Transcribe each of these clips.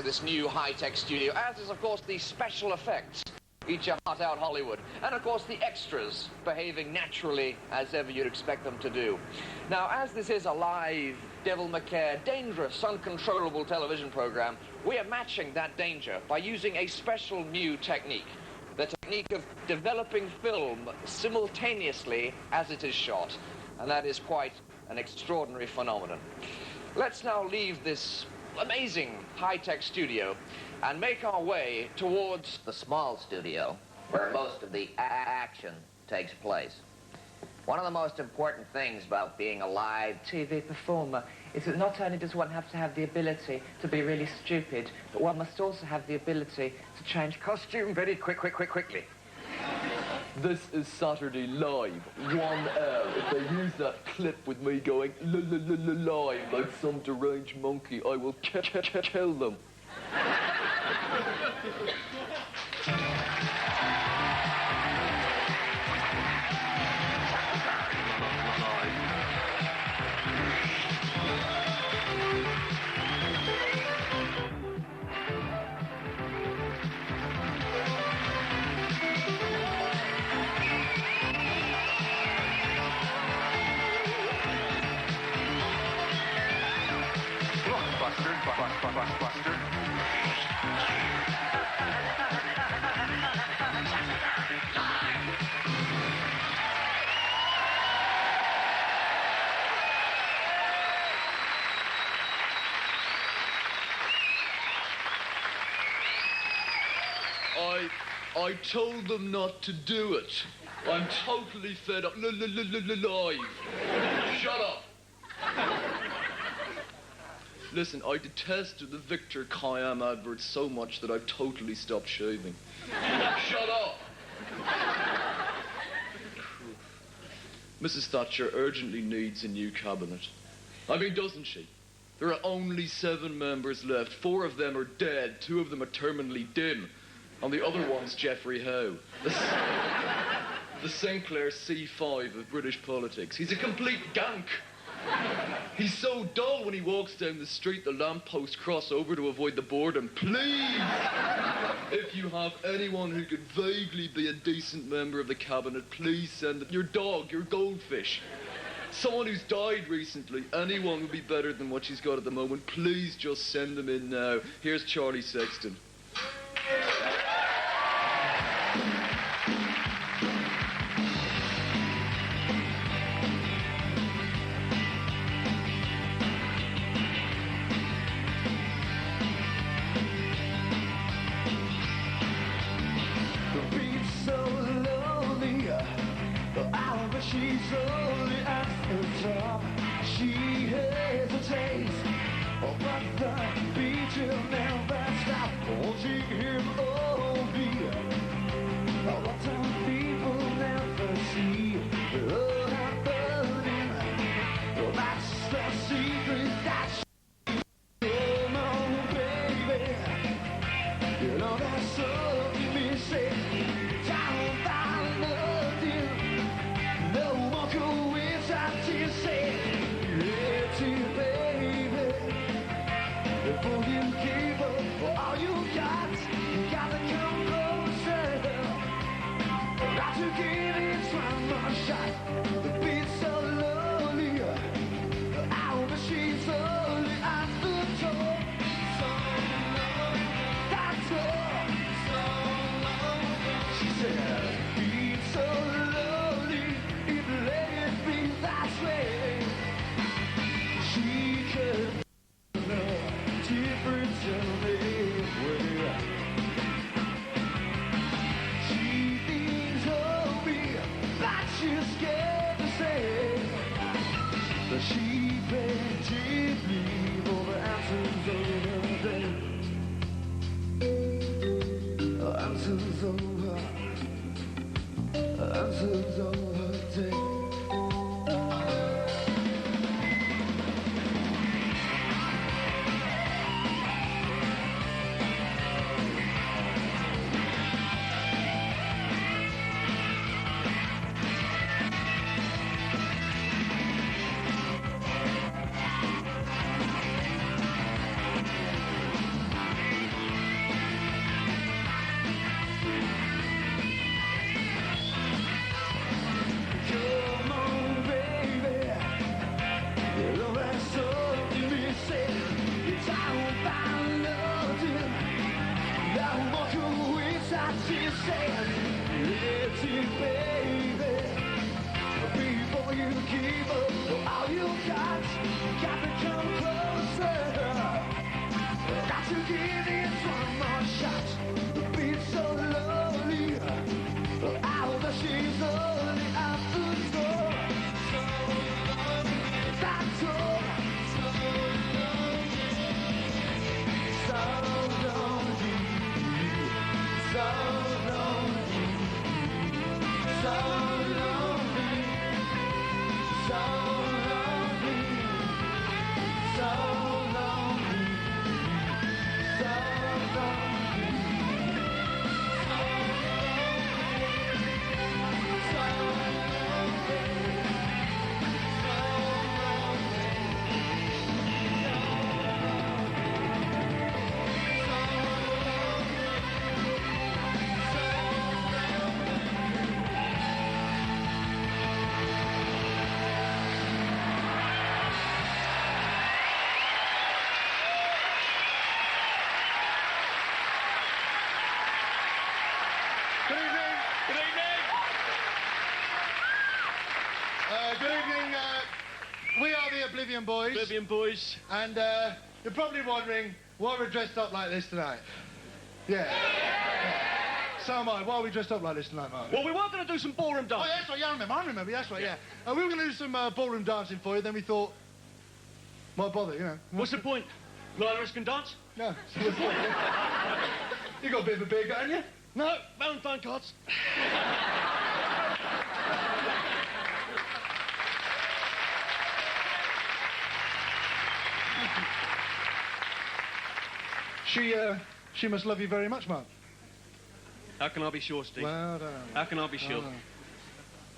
this new high-tech studio, as is, of course, the special effects. Each are hot out Hollywood. And, of course, the extras behaving naturally as ever you'd expect them to do. Now, as this is a live, devil-may-care, dangerous, uncontrollable television program, we are matching that danger by using a special new technique. The technique of developing film simultaneously as it is shot. And that is quite an extraordinary phenomenon. Let's now leave this amazing high-tech studio and make our way towards the small studio where most of the action takes place. One of the most important things about being a live TV performer is that not only does one have to have the ability to be really stupid, but one must also have the ability to change costume very quickly. This is Saturday Live, 1L. If they use that clip with me going live like some deranged monkey, I will kill them. I told them not to do it. I'm totally fed up. Live. Shut up. Listen, I detested the Victor Khayyam adverts so much that I've totally stopped shaving. Shut up. Mrs. Thatcher urgently needs a new cabinet. I mean, doesn't she? There are only 7 members left. 4 of them are dead. 2 of them are terminally dim. And the other one's Geoffrey Howe. The Sinclair C5 of British politics. He's a complete gank. He's so dull when he walks down the street, the lampposts cross over to avoid the boredom. Please, if you have anyone who could vaguely be a decent member of the cabinet, please send them. Your dog, your goldfish. Someone who's died recently. Anyone would be better than what she's got at the moment. Please just send them in now. Here's Charlie Sexton. She's only at the top. She hesitates, but the beat will never stop. Watching him all be what some people never see. Oh, happening. Well, that's the secret that she. Come on, baby. You know that's something missing. Down by nothing. No more coincidence, baby. Before you give up all you gotta come closer. Got to give it one more shot. The beat's so lonely, our machine's only at the top. So long, that's all. So long, she said. Beat's so lonely. Let it be that way. She could know difference anyway. She thinks of me, but she's scared to say that she begged deeply for the answers of her day. Answers of her. Answers of her day. give up all you got. Got to come closer. Got to give this one more shot. The beat's so lonely. Out the she's only out the door. That door. So lonely. So lonely. So lonely. So lonely. So lonely. So lonely. Good evening. We are the Oblivion Boys. Oblivion Boys. And you're probably wondering why we're dressed up like this tonight. Yeah. So am I. Why are we dressed up like this tonight, Mark? Well, we were going to do some ballroom Oh, dancing. yeah, that's right. Yeah, I remember. That's right, yeah. We were going to do some ballroom dancing for you, then we thought, why bother, you know? What's the point? Neither of us can dance? No. You got a bit of a beer gut, haven't you? No, Valentine cards. She must love you very much, Mark. How can I be sure, Steve? Well done. How can I be sure?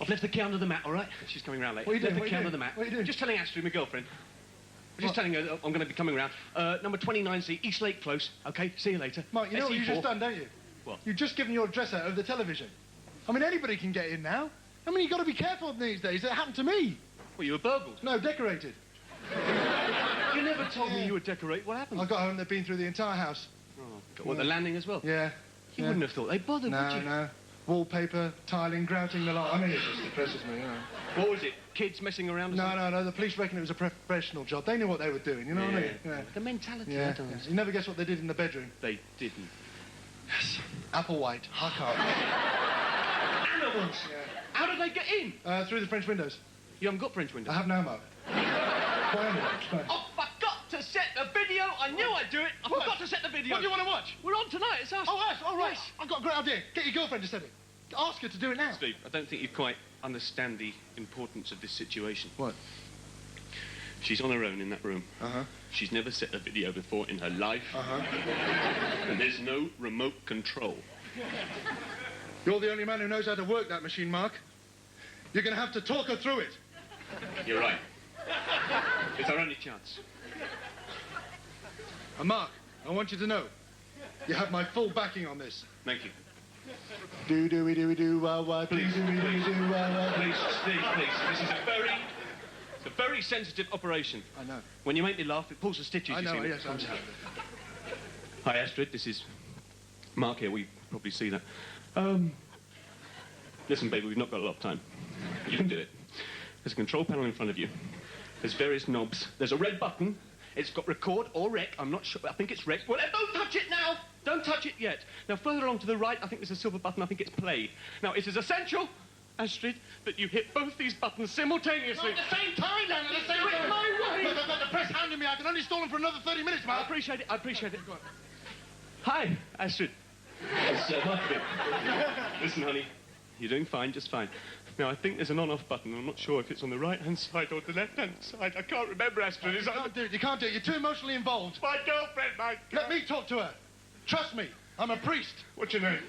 I've left the key under the mat, all right? She's coming round late. What are you doing? Left What the are key you under the doing? mat. What are you doing? Just telling Astrid, my girlfriend. I'm just What? telling her that I'm going to be coming round. Number 29C, East Lake Close. Okay, see you later. Mark, you know what you've SE4. just done, don't you? What? You've just given your address out over the television. I mean, anybody can get in now. I mean, you've got to be careful these days. It happened to me. Well, you were burgled. No, decorated. You never told me you were decorated. What happened? I got home, they'd been through the entire house. What, the landing as well? Yeah. You yeah. wouldn't have thought they bothered, would No, you? no. Wallpaper, tiling, grouting the lot. I mean, it just depresses me, you know. What was it? Kids messing around or No, something? no. The police reckon it was a professional job. They knew what they were doing, you know what I mean? Yeah. The mentality, Yeah. I don't know. You never guess what they did in the bedroom. They didn't. Yes. Applewhite. I can't. Animals! Yeah. How did they get in? Through the French windows. You haven't got French windows. I have now, Mark. Why anyway? Explain. I forgot to set the video. I knew I'd do it. I What? forgot to set the video. What do you want to watch? We're on tonight. It's us. Oh, us. All right. Yes. I've got a great idea. Get your girlfriend to set it. Ask her to do it now. Steve, I don't think you quite understand the importance of this situation. What? She's on her own in that room. Uh-huh. She's never set a video before in her life. Uh-huh. And there's no remote control. You're the only man who knows how to work that machine, Mark. You're going to have to talk her through it. You're right. It's our only chance. And Mark, I want you to know, you have my full backing on this. Thank you. Do-do-we-do-we-do, wah-wah, Please, do-do-we-do-we-do, wah-wah. Please, Steve, please. This is a very sensitive operation. I know. When you make me laugh, it pulls the stitches, I you know, see. when it yes, I comes know. out. Hi, Astrid. This is Mark here. We probably see that. Listen, baby, we've not got a lot of time. You can do it. There's a control panel in front of you. There's various knobs. There's a red button. It's got record or rec. I'm not sure. I think it's rec. Well, don't touch it now. Don't touch it yet. Now, further along to the right, I think there's a silver button. I think it's play. Now, it is essential, Astrid, that you hit both these buttons simultaneously. At the same time, Dan, at the same Do it time. my way. Look, I've got the press handing me. I can only stall them for another 30 minutes, I Mark. appreciate it. I appreciate it. Hi, Astrid. It's Mark here. Listen, honey, you're doing fine, just fine. Now, I think there's an on-off button. I'm not sure if it's on the right-hand side or the left-hand side. I can't remember, Astrid. You can't do it. You can't do it. You're too emotionally involved. My girlfriend, my Let me talk to her. Trust me. I'm a priest. What's your name?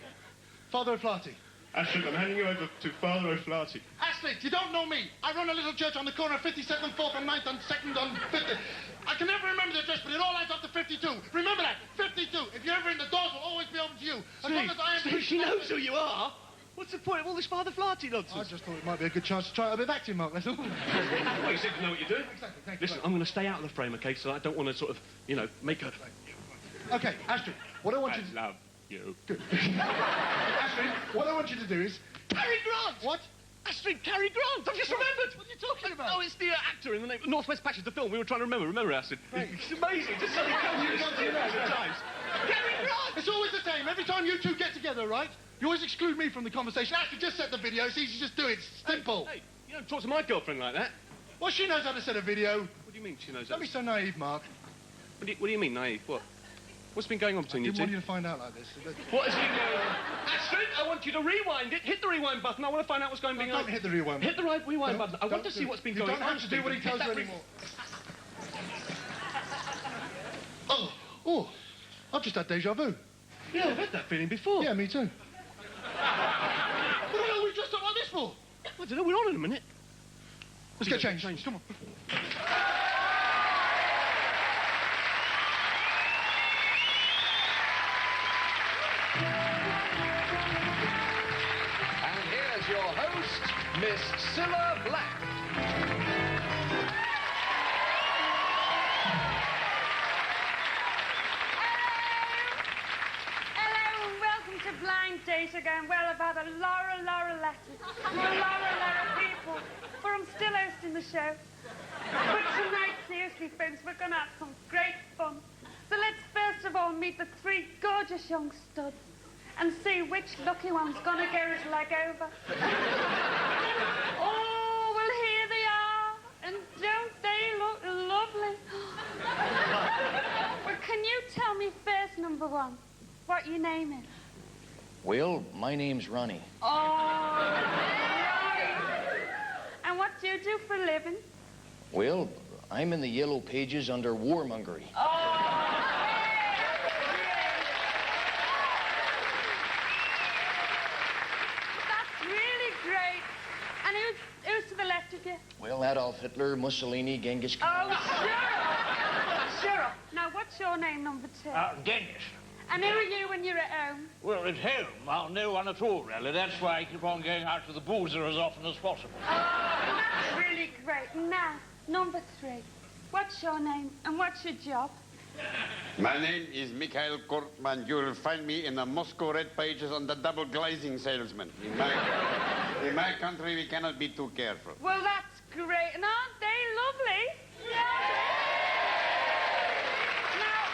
Father O'Flaherty. Astrid, I'm handing you over to Father O'Flaherty. Astrid, you don't know me. I run a little church on the corner of 57th, 4th and 9th and 2nd and 50th. I can never remember the address, but it all adds up to 52. Remember that. 52. If you're ever in, the doors will always be open to you. As long as I am... Steve, she knows who you are. What's the point of all this Father Flaherty I nonsense? just thought it might be a good chance to try a bit of acting, Mark, that's all. Well, you seem to know what you're doing. Exactly, thank you. Listen, I'm going to stay out of the frame, okay? So I don't want to sort of, you know, make her... Okay, Astrid, what I want you to... love you. Astrid, what I want you to do is... Cary Grant! What? Astrid, Cary Grant. I've just remembered. What are you talking about? Oh, it's the actor in the name... Northwest Passage, the film we were trying to remember. Remember, Astrid? Right. It's amazing. Just suddenly comes you times. Cary Grant! It's always the same. Every time you two get together, right? You always exclude me from the conversation. Astrid, just set the video. It's easy to just do it. It's simple. Hey, you don't talk to my girlfriend like that. Well, she knows how to set a video. What do you mean she knows Don't that? be so naive, Mark. What do you mean, naive? What? What's been going on between you two? I didn't want you to find out like this. What is been going on? Astrid, I want you to rewind it. Hit the rewind button. I want to find out what's going on. Don't hit the rewind button. Hit the rewind No, button. I want to see what's been going on. You don't have to do what he tells you anymore. Oh, I've just had deja vu. Yeah, I've had that feeling before. Yeah, me too. What the hell are we just talking about this for? I don't know, we're on in a minute. Let's get changed. Come on. And here's your host, Miss Cilla Black. Hello and welcome to Blind Date again. Well, I've had a Laura letters from a Laura people, but I'm still hosting the show. But tonight, seriously, folks, we're going to have some great fun. So let's first of all meet the three gorgeous young studs and see which lucky one's going to get his leg over. Oh, well, here they are. And don't they look lovely? Well, can you tell me first, number one, what your name is? Well, my name's Ronnie. Oh, right. And what do you do for a living? Well, I'm in the yellow pages under warmongery. That's really great. And who's to the left of you? Well, Adolf Hitler, Mussolini, Genghis Khan. Oh, sure up. Now, what's your name, number two? Dennis. And who are you when you're at home? Well, at home, no one at all, really. That's why I keep on going out to the boozer as often as possible. Oh, that's really great. Now, number three. What's your name and what's your job? My name is Mikhail Kortman. You'll find me in the Moscow red pages on the double glazing salesman. In my country, we cannot be too careful. Well, that's great. And aren't they lovely? Now,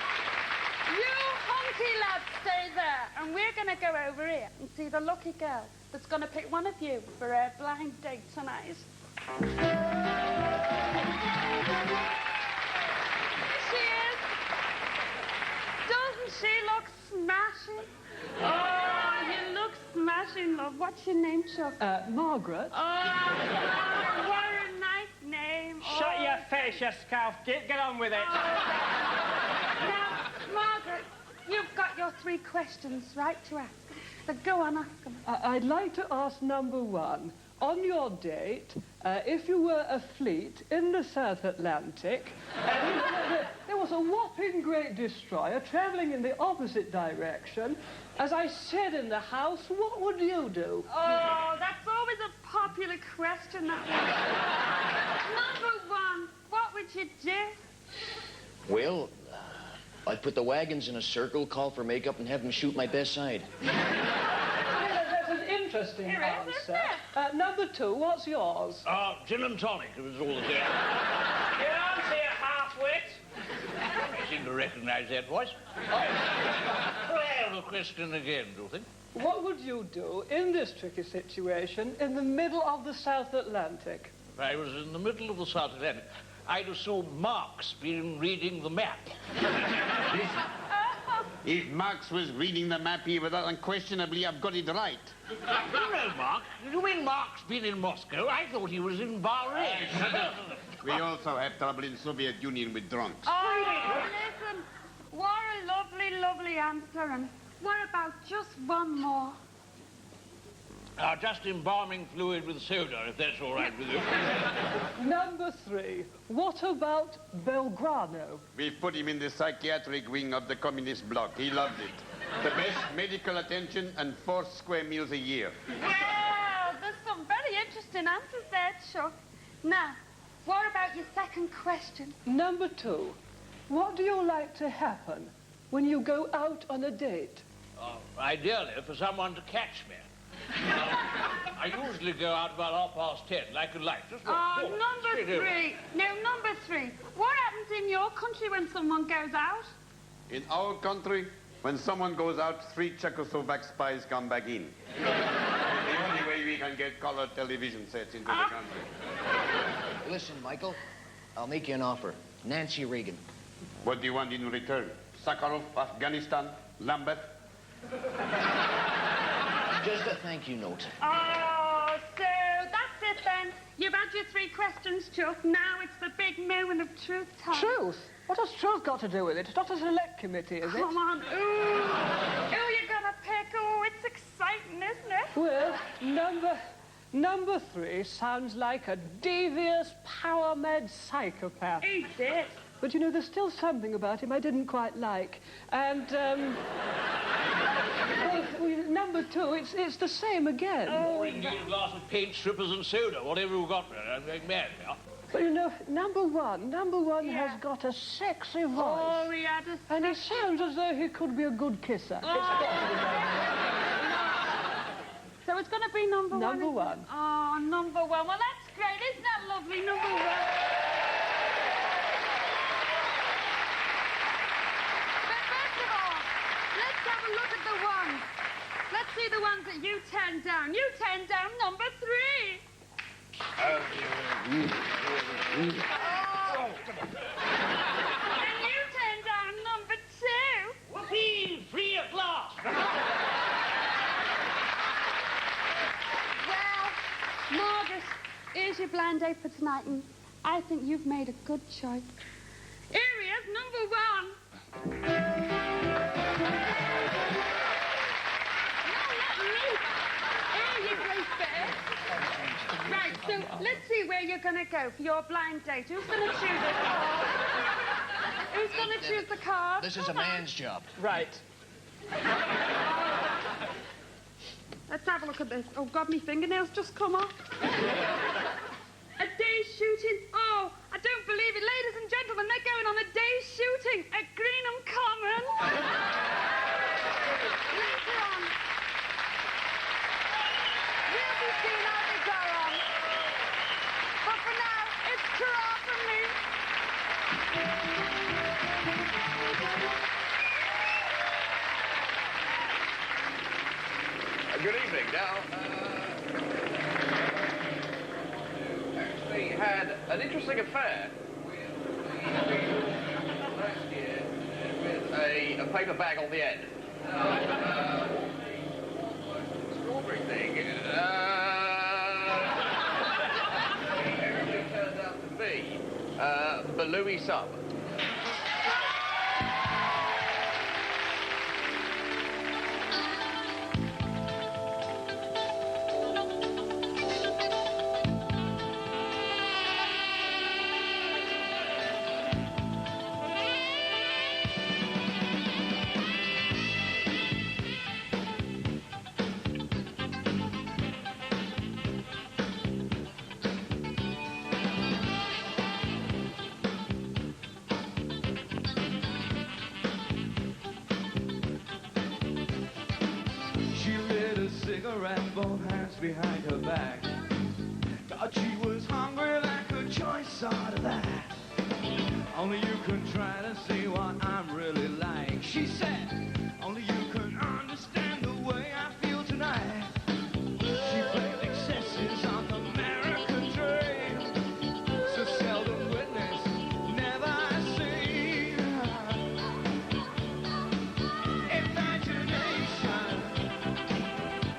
you hunky lads stay there, and we're going to go over here and see the lucky girl that's going to pick one of you for her blind date tonight. She is. Doesn't she look smashing? Oh, you look smashing, love. What's your name, Chuck? Margaret. Oh, what a nice name. Shut your face, you scout. Get on with it. Now, Margaret, you've got your three questions, right, to ask. So go on, ask them. I'd like to ask number one. On your date, if you were a fleet in the South Atlantic, there was a whopping great destroyer travelling in the opposite direction. As I said in the house, what would you do? Oh, that's always a popular question, that one. Number one, what would you do? Well, I'd put the wagons in a circle, call for makeup, and have them shoot my best side. That's an interesting answer. Number two, what's yours? Gin and tonic, it was all the same. You don't see a half-wit. I seem to recognize that voice. Well, I have a question again, do you think? What would you do in this tricky situation in the middle of the South Atlantic? If I was in the middle of the South Atlantic, I'd assume Mark's been reading the map. If Marx was reading the map, he would unquestionably have got it right. No, Mark. You mean Mark's been in Moscow? I thought he was in Barrie. We also have trouble in Soviet Union with drunks. Oh, listen, what a lovely, lovely answer. And what about just one more? Just embalming fluid with soda, if that's all right with you. Number three, what about Belgrano? We've put him in the psychiatric wing of the communist bloc. He loved it. The best medical attention and 4 square meals a year. Well, there's some very interesting answers there, Chuck. Now, what about your second question? Number two, what do you like to happen when you go out on a date? Ideally, for someone to catch me. I usually go out about 10:30, like a light. Just Oh, number 3. No, number 3. What happens in your country when someone goes out? In our country, when someone goes out, 3 Czechoslovak spies come back in. The only way we can get color television sets into the country. Listen, Michael, I'll make you an offer. Nancy Reagan. What do you want in return? Sakharov, Afghanistan, Lambeth? Just a thank you note. Oh, so that's it then. You've had your 3 questions, Chuck. Now it's the big moment of truth time. Truth? What has truth got to do with it? It's not a select committee, is it? Come on. Ooh, you're gonna pick. Oh, it's exciting, isn't it? Well, number 3 sounds like a devious, power-mad psychopath. He did. But, you know, there's still something about him I didn't quite like. And, well, number 2, it's the same again. Or indeed a glass of paint, strippers and soda, whatever you've got there. I'm going mad now. But, you know, number one has got a sexy voice. Oh, he had a And he sounds as though he could be a good kisser. Oh. So it's going to be number 1. Number 1. Oh, number 1. Well, that's great. Isn't that lovely? Number 1. But first of all, let's have a look at the ones. Let's see the ones that you turned down. You turned down number 3. Oh. And you turned down number 2. Whoopee! Free at last! Well, Margaret, here's your blind date for tonight, and I think you've made a good choice. Here he is, number 1. No, not me. Here you go first. Right, so let's see where you're going to go for your blind date. Who's going to choose the card? Who's going to choose the card? This is a man's job. Right. Let's have a look at this. Oh, God, my fingernails just come off. A day's shooting. Oh, I don't believe it. Ladies and gentlemen, they're going on a day's shooting at Greenham Common. Later on. We'll be seeing how they go on. But for now, it's hurrah from me. Good evening. Now, actually had an interesting affair last year with a paper bag on the end. Strawberry thing. It actually turned out to be the Louis sub. Both hands behind her back. Thought she was hungry like a choice out of that. Only you can try to see what I'm really like. She said, only you can understand the way I feel tonight. She blamed excesses on the American dream. So seldom witnessed, never seen. Imagination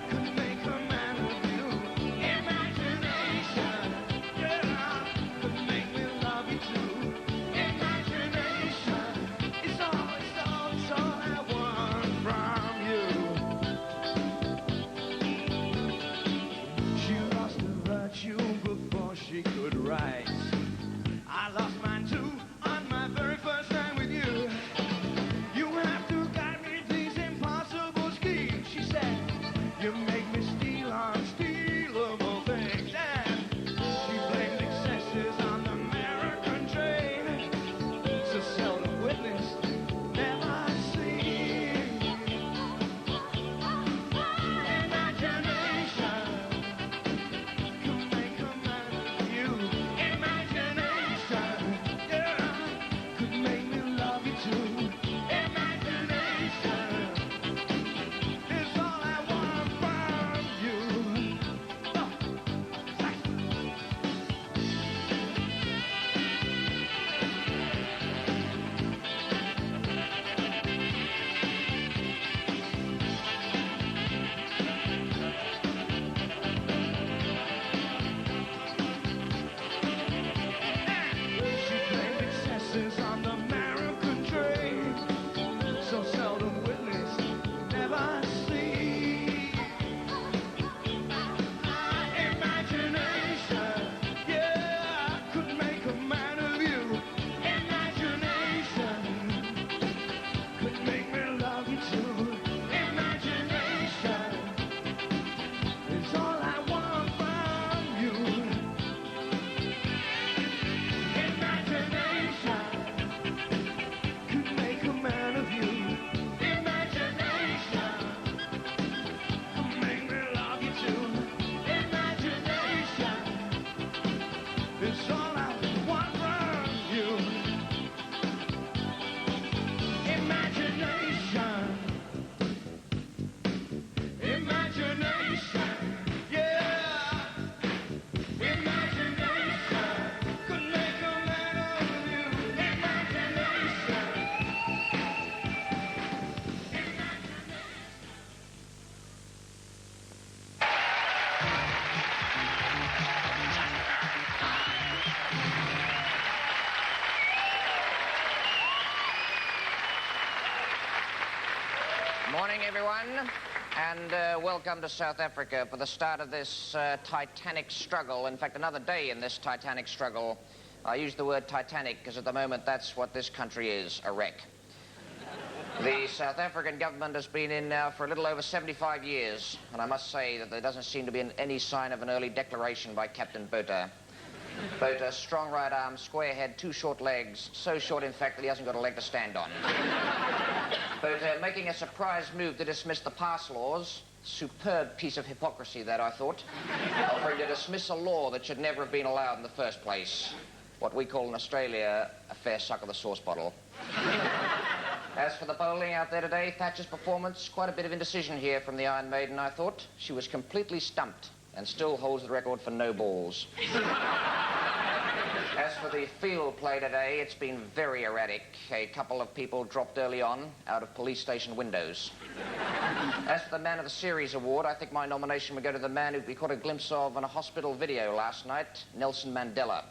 could make a man with you. Imagination, yeah, could make me love you too. Imagination, it's all Morning, everyone, and welcome to South Africa for the start of this titanic struggle. In fact, another day in this titanic struggle. I use the word titanic because at the moment that's what this country is, a wreck. The South African government has been in now for a little over 75 years, and I must say that there doesn't seem to be any sign of an early declaration by Captain Botha. Botha, strong right arm, square head, 2 short legs, so short, in fact, that he hasn't got a leg to stand on. Botha making a surprise move to dismiss the pass laws. Superb piece of hypocrisy, that, I thought. Offering to dismiss a law that should never have been allowed in the first place. What we call in Australia a fair suck of the sauce bottle. As for the bowling out there today, Thatcher's performance, quite a bit of indecision here from the Iron Maiden, I thought. She was completely stumped and still holds the record for no balls. As for the field play today, it's been very erratic. A couple of people dropped early on out of police station windows. As for the Man of the Series award, I think my nomination would go to the man who we caught a glimpse of in a hospital video last night, Nelson Mandela.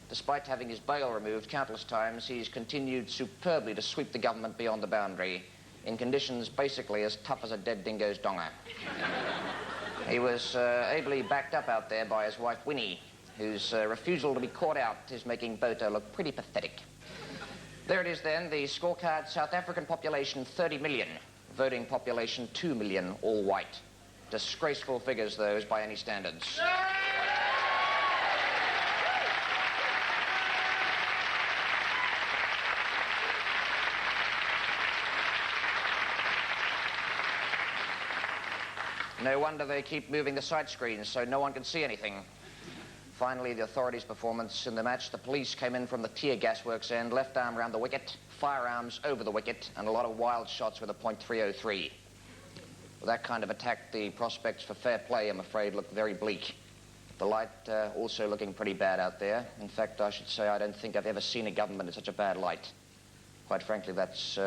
Despite having his bail removed countless times, he's continued superbly to sweep the government beyond the boundary in conditions basically as tough as a dead dingo's donga. He was ably backed up out there by his wife Winnie, whose refusal to be caught out is making Botha look pretty pathetic. There it is then, the scorecard: South African population 30 million, voting population 2 million, all white. Disgraceful figures, those, by any standards. No wonder they keep moving the side screens so no one can see anything. Finally, the authorities' performance in the match. The police came in from the tear gas works end, left arm round the wicket, firearms over the wicket, and a lot of wild shots with a .303. With that kind of attack, the prospects for fair play, I'm afraid, look very bleak. The light also looking pretty bad out there. In fact, I should say I don't think I've ever seen a government in such a bad light. Quite frankly, that's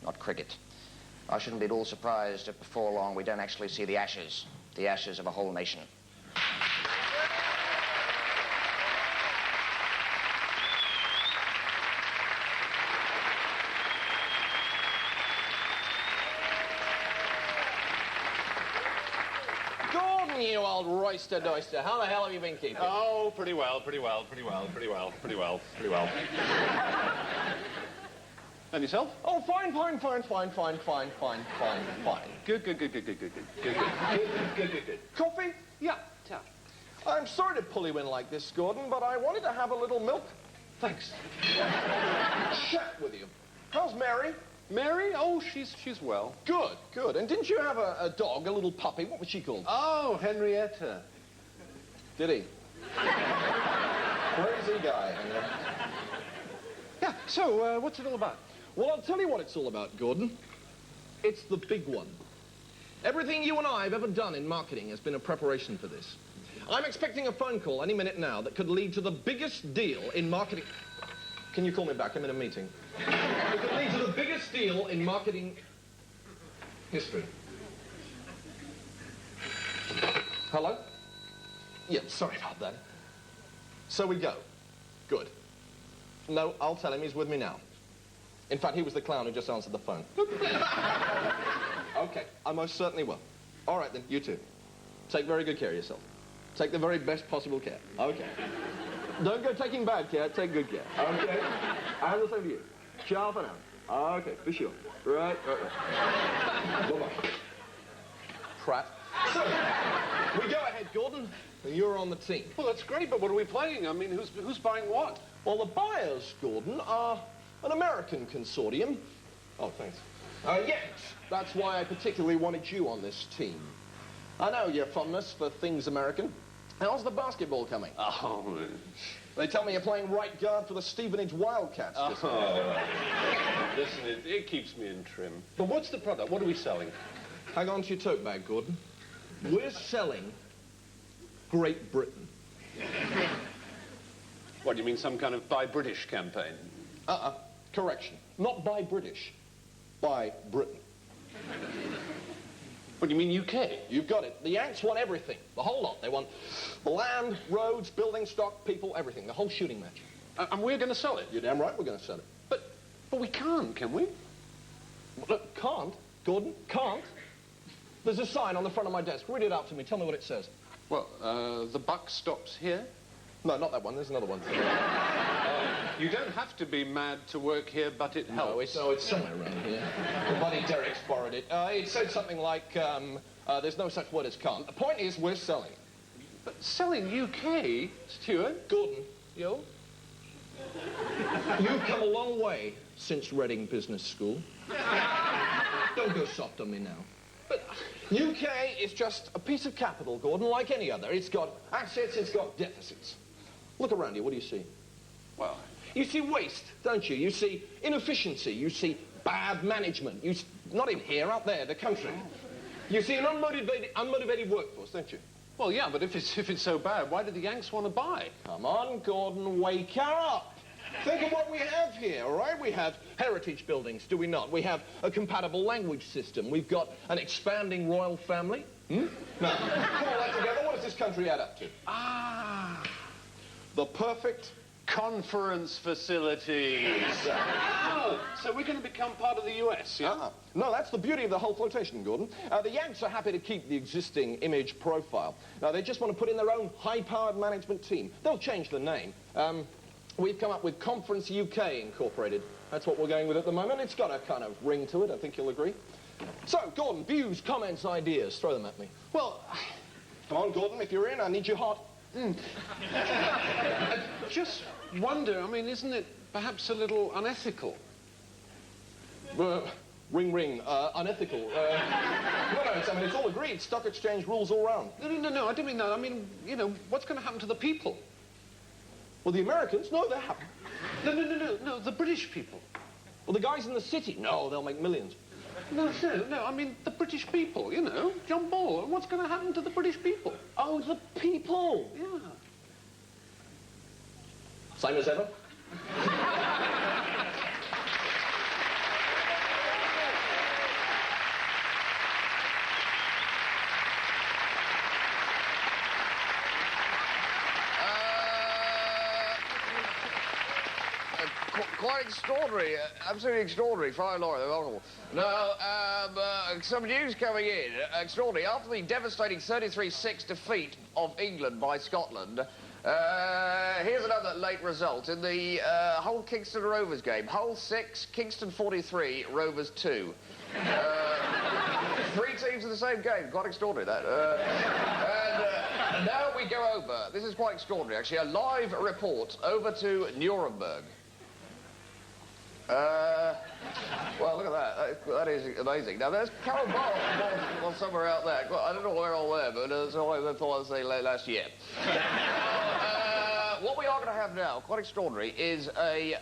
not cricket. I shouldn't be at all surprised if before long we don't actually see the ashes of a whole nation. Gordon, you old roister-doister, how the hell have you been keeping? Oh, pretty well. And yourself? Oh, fine. Good. Coffee? Yeah. I'm sorry to pull you in like this, Gordon, but I wanted to have a little milk. Thanks. Chat with you. How's Mary? Mary? Oh, she's well. Good. And didn't you have a dog, a little puppy? What was she called? Oh, Henrietta. Did he? Crazy guy, Henry. Yeah, so, what's it all about? Well, I'll tell you what it's all about, Gordon. It's the big one. Everything you and I have ever done in marketing has been a preparation for this. I'm expecting a phone call any minute now that could lead to the biggest deal in marketing... Can you call me back? I'm in a meeting. It could lead to the biggest deal in marketing history. Hello? Yeah, sorry about that. So we go. Good. No, I'll tell him he's with me now. In fact, he was the clown who just answered the phone. Okay, I most certainly will. All right, then, you too. Take very good care of yourself. Take the very best possible care. Okay. Don't go taking bad care, take good care. Okay? And the same to you. Ciao for now. Okay, for sure. Right. Bye-bye. Prat. So, we go ahead, Gordon, and you're on the team. Well, that's great, but what are we playing? I mean, who's buying what? Well, the buyers, Gordon, are an American consortium. Oh, thanks. Yes, that's why I particularly wanted you on this team. I know your fondness for things American. How's the basketball coming? Oh, they tell me you're playing right guard for the Stevenage Wildcats. Listen, it keeps me in trim. But what's the product? What are we selling? Hang on to your tote bag, Gordon. We're selling Great Britain. What, do you mean some kind of Buy British campaign? Correction. Not Buy British. Buy Britain. What do you mean UK? You've got it. The Yanks want everything. The whole lot. They want the land, roads, building stock, people, everything. The whole shooting match. And we're going to sell it? You're damn right we're going to sell it. But we can't, can we? Look, can't? Gordon, can't? There's a sign on the front of my desk. Read it out to me. Tell me what it says. Well, the buck stops here. No, not that one. There's another one. You don't have to be mad to work here, but it helps. No, it's somewhere around here. The buddy Derek's borrowed it. It said something like, there's no such word as can't. The point is, we're selling. But selling UK, Stuart? Gordon, yo? You've come a long way since Reading Business School. Don't go soft on me now. But UK is just a piece of capital, Gordon, like any other. It's got assets, it's got deficits. Look around you, what do you see? Well, you see waste, don't you? You see inefficiency, you see bad management. Not in here, out there, the country. You see an unmotivated workforce, don't you? Well, yeah, but if it's so bad, why do the Yanks want to buy? Come on, Gordon, wake up. Think of what we have here, all right? We have heritage buildings, do we not? We have a compatible language system. We've got an expanding royal family. No. Put all that together, what does this country add up to? The perfect conference facilities. Oh, so we're going to become part of the US, yeah? No, that's the beauty of the whole flotation, Gordon. The Yanks are happy to keep the existing image profile. Now, they just want to put in their own high-powered management team. They'll change the name. We've come up with Conference UK Incorporated. That's what we're going with at the moment. It's got a kind of ring to it, I think you'll agree. So, Gordon, views, comments, ideas, throw them at me. Well, come on, Gordon, if you're in, I need you hot. I just wonder, I mean, isn't it perhaps a little unethical? Ring, unethical. No, it's all agreed. Stock exchange rules all round. No, I didn't mean that. I mean, you know, what's going to happen to the people? Well, the Americans, no, they're happy. No, the British people. Well, the guys in the city, no, they'll make millions. No, I mean the British people, you know, John Ball. What's going to happen to the British people? Oh, the people? Yeah. Same as ever? Quite extraordinary, absolutely extraordinary. Friar Laura, they're wonderful. Now, some news coming in. Extraordinary. After the devastating 33-6 defeat of England by Scotland, here's another late result in the Hull Kingston Rovers game. Hull 6, Kingston 43, Rovers 2. 3 teams in the same game. Quite extraordinary, that. And now we go over. This is quite extraordinary, actually. A live report over to Nuremberg. Well, look at that. That is amazing. Now, there's Carol Ball somewhere out there. I don't know where all there, but that's all I thought I'd say last year. What we are going to have now, quite extraordinary, is an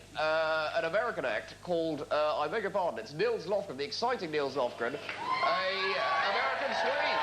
American act called, I beg your pardon, it's Nils Lofgren, the exciting Nils Lofgren, a American swing.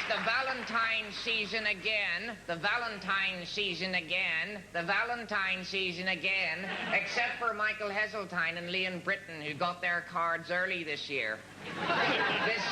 the Valentine season again, the Valentine season again, the Valentine season again, except for Michael Heseltine and Leon Britton, who got their cards early this year. This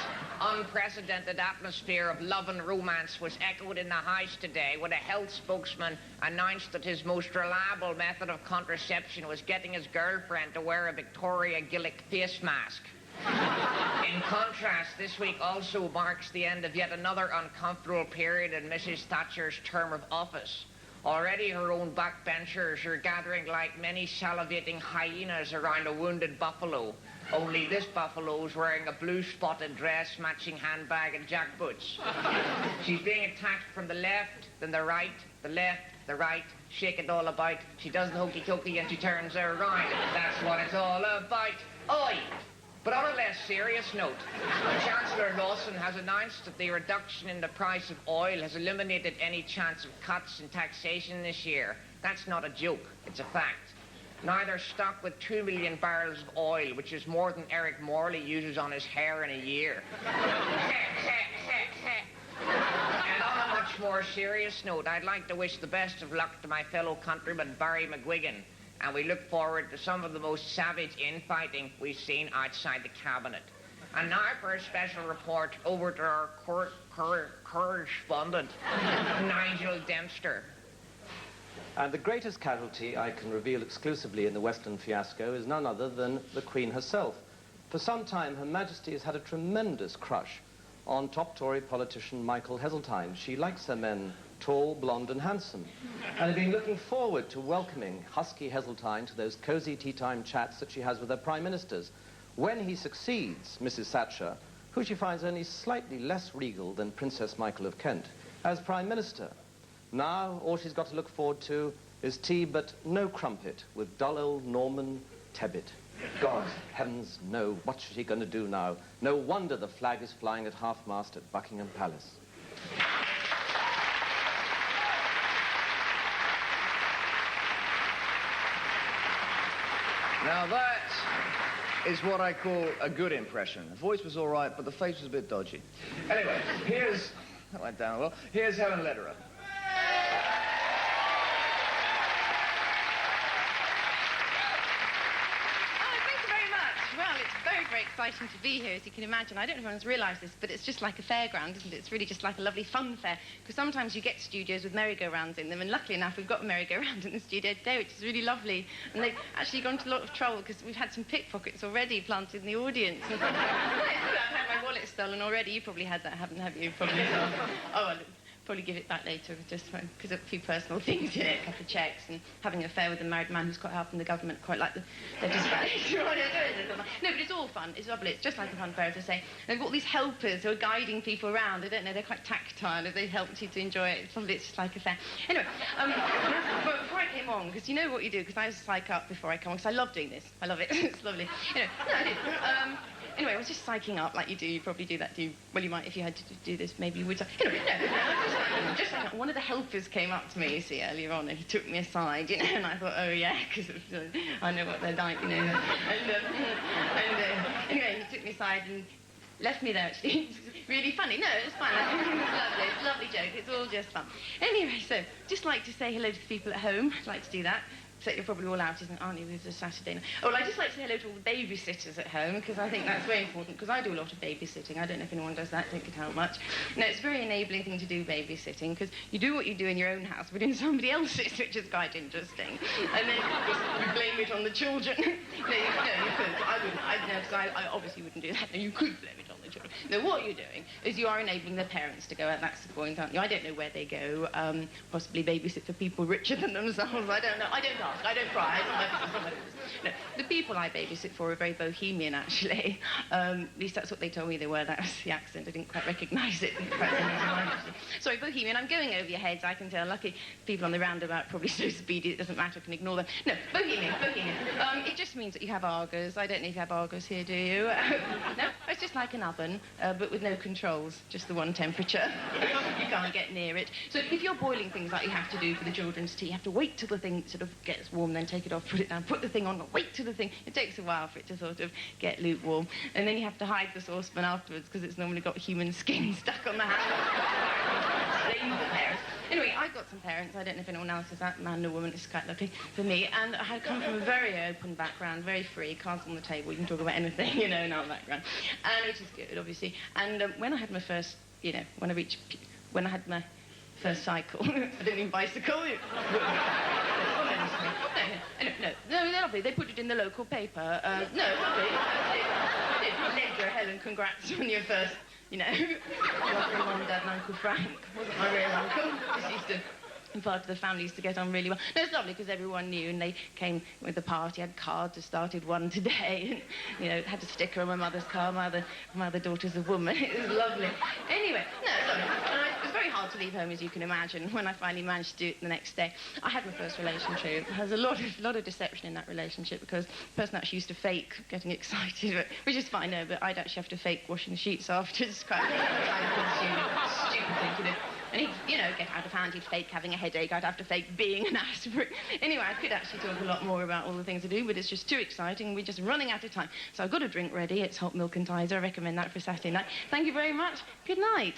unprecedented atmosphere of love and romance was echoed in the House today when a health spokesman announced that his most reliable method of contraception was getting his girlfriend to wear a Victoria Gillick face mask. In contrast, this week also marks the end of yet another uncomfortable period in Mrs. Thatcher's term of office. Already her own backbenchers are gathering like many salivating hyenas around a wounded buffalo. Only this buffalo's wearing a blue-spotted dress, matching handbag and jackboots. She's being attacked from the left, then the right, the left, the right, shake it all about. She does the hokey-cokey and she turns her around. That's what it's all about. Oi! But on a less serious note, Chancellor Lawson has announced that the reduction in the price of oil has eliminated any chance of cuts in taxation this year. That's not a joke, it's a fact. Now they're stocked with 2 million barrels of oil, which is more than Eric Morley uses on his hair in a year. And on a much more serious note, I'd like to wish the best of luck to my fellow countryman Barrie McGuigan, and we look forward to some of the most savage infighting we've seen outside the cabinet. And now for a special report over to our correspondent, Nigel Dempster. And the greatest casualty I can reveal exclusively in the Western fiasco is none other than the Queen herself. For some time, Her Majesty has had a tremendous crush on top Tory politician Michael Heseltine. She likes her men tall, blonde and handsome, and has been looking forward to welcoming husky Heseltine to those cosy tea-time chats that she has with her prime ministers. When he succeeds Mrs. Thatcher, who she finds only slightly less regal than Princess Michael of Kent, as prime minister. Now, all she's got to look forward to is tea but no crumpet with dull old Norman Tebbit. God, heavens, no. What's she going to do now? No wonder the flag is flying at half-mast at Buckingham Palace. Now that is what I call a good impression. The voice was all right, but the face was a bit dodgy. Anyway, here's... That went down well. Here's Helen Lederer. Very exciting to be here, as you can imagine. I don't know if anyone's realised this, but it's just like a fairground, isn't it? It's really just like a lovely fun fair, because sometimes you get studios with merry-go-rounds in them, and luckily enough, we've got a merry-go-round in the studio today, which is really lovely. And they've actually gone to a lot of trouble, because we've had some pickpockets already planted in the audience. I've had my wallet stolen already. You probably had that, haven't you? Probably. Oh, well, probably give it back later, just because of a few personal things in it, a couple of checks, and having an affair with a married man who's quite helping the government, quite like the dispatch. No, but it's all fun. It's lovely. It's just like a fun fair, as I say. And they've got all these helpers who are guiding people around. I don't know, they're quite tactile. They help you to enjoy it. It's lovely. It's just like a fair. Anyway, but before I came on, because you know what you do, because I was psych up before I come on, because I love doing this. I love it. It's lovely. No, I did. Anyway, I was just psyching up like you do. You probably do that, do you? Well, you might, if you had to do this, maybe you would. Anyway, no, just like one of the helpers came up to me, you see, earlier on, and he took me aside, you know, and I thought, oh, yeah, because I know what they're like, you know. Anyway, he took me aside and left me there, actually. It's really funny. No, it's fine. It's lovely. It's a lovely joke. It's all just fun. Anyway, so, just like to say hello to the people at home. I'd like to do that. So you're probably all out, aren't you? It's a Saturday night. Oh, well, I'd just like to say hello to all the babysitters at home, because I think that's very important, because I do a lot of babysitting. I don't know if anyone does that, don't get out much. No, it's a very enabling thing to do, babysitting, because you do what you do in your own house, but in somebody else's, which is quite interesting. And then you blame it on the children. No, you couldn't. I wouldn't. Because I obviously wouldn't do that. No, you could blame it on the children. No, what you're doing is you are enabling the parents to go out. That's the point, aren't you? I don't know where they go. Possibly babysit for people richer than themselves. I don't know. I don't ask. I don't pry. No, the people I babysit for are very bohemian, actually. At least that's what they told me they were. That was the accent. I didn't quite recognise it. Sorry, bohemian. I'm going over your heads, I can tell. Lucky people on the roundabout probably so speedy it doesn't matter. I can ignore them. No, bohemian. It just means that you have Argos. I don't know if you have Argos here, do you? No, it's just like an oven. oven, but with no controls, just the one temperature. You can't get near it. So if you're boiling things like you have to do for the children's tea, you have to wait till the thing sort of gets warm, then take it off, put it down, put the thing on, wait till the thing... It takes a while for it to sort of get lukewarm. And then you have to hide the saucepan afterwards because it's normally got human skin stuck on the handle. Blame the parents. Anyway, I got some parents, I don't know if anyone else is that, man or woman, it's quite lucky for me, and I had come from a very open background, very free, cards on the table, you can talk about anything, you know, in our background, and which is good, obviously. And when I had my first, you know, when I had my first cycle, I didn't mean bicycle. No, they're lovely. They put it in the local paper. No, lovely. Ledger, Helen, congrats on your first, you know. Your mum, dad, and Uncle Frank. Wasn't my real uncle. Just used to... part of the family used to get on really well. No, it's lovely because everyone knew, and they came with the party, had cards, I started one today, and, you know, had a sticker on my mother's car, my other daughter's a woman. It was lovely. Anyway, no, it's lovely. And it was very hard to leave home, as you can imagine, when I finally managed to do it the next day. I had my first relationship. There's a lot of deception in that relationship because the person actually used to fake getting excited, which is fine, no, but I'd actually have to fake washing the sheets afterwards. Quite stupid thing to do. And he'd, you know, get out of hand, he'd fake having a headache, I'd have to fake being an aspirin. Anyway, I could actually talk a lot more about all the things I do, but it's just too exciting, we're just running out of time. So I've got a drink ready, it's hot milk and Tizer, I recommend that for Saturday night. Thank you very much, good night.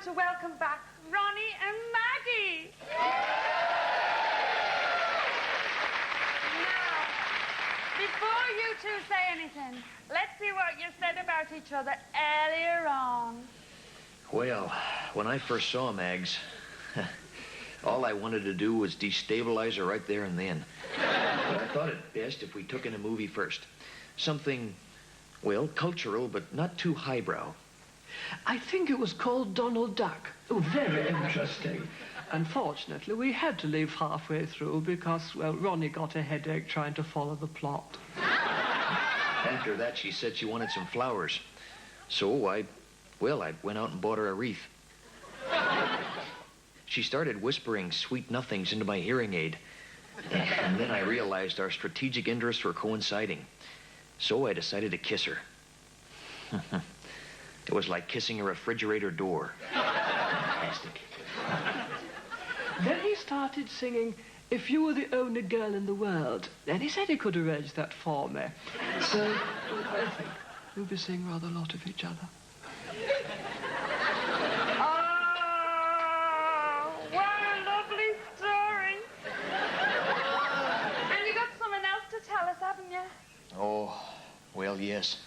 time to welcome back Ronnie and Maggie. Now, before you two say anything, let's see what you said about each other earlier on. Well, when I first saw Mags, all I wanted to do was destabilize her right there and then. But I thought it best if we took in a movie first. Something, well, cultural, but not too highbrow. I think it was called Donald Duck. Oh, very interesting. Unfortunately, we had to leave halfway through because, well, Ronnie got a headache trying to follow the plot. After that, she said she wanted some flowers. So I went out and bought her a wreath. She started whispering sweet nothings into my hearing aid. And then I realized our strategic interests were coinciding. So I decided to kiss her. It was like kissing a refrigerator door. Fantastic. Then he started singing, "If You Were the Only Girl in the World." And he said he could arrange that for me. So I think we'll be seeing rather a lot of each other. Oh, what a lovely story. And you got something else to tell us, haven't you? Oh, well, yes.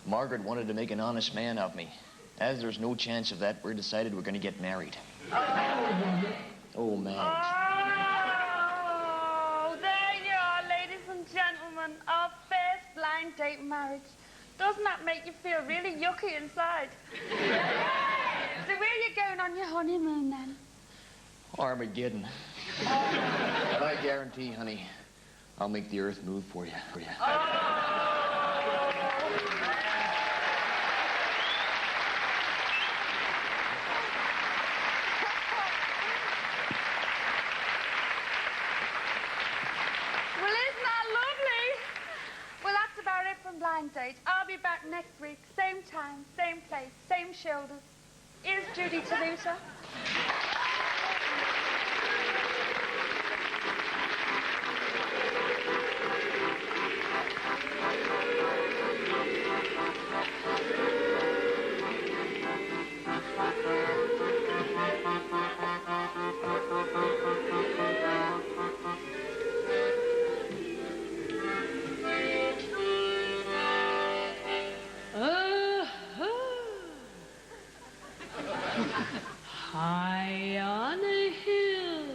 Margaret wanted to make an honest man of me. As there's no chance of that, we decided we're going to get married. Oh, Mags. Oh, there you are, ladies and gentlemen. Our first blind date marriage. Doesn't that make you feel really yucky inside? So where are you going on your honeymoon, then? Armageddon. And I guarantee, honey, I'll make the earth move for you. Blind date. I'll be back next week. Same time, same place, same shoulders. Here's Judy Toulouse. High on a hill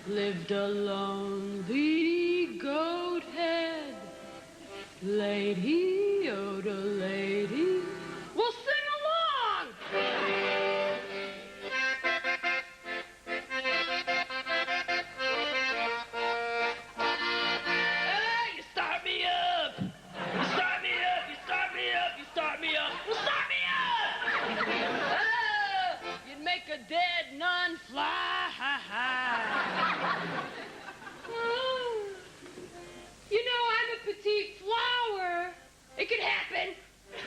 lived a lonely goat head. Lady, oh, the lady, we'll sing along. Hey, you start me up. You start me up, you start me up, you start me up. Well, start me up. You'd make a dead nun fly. You know, I'm a petite flower. It could happen.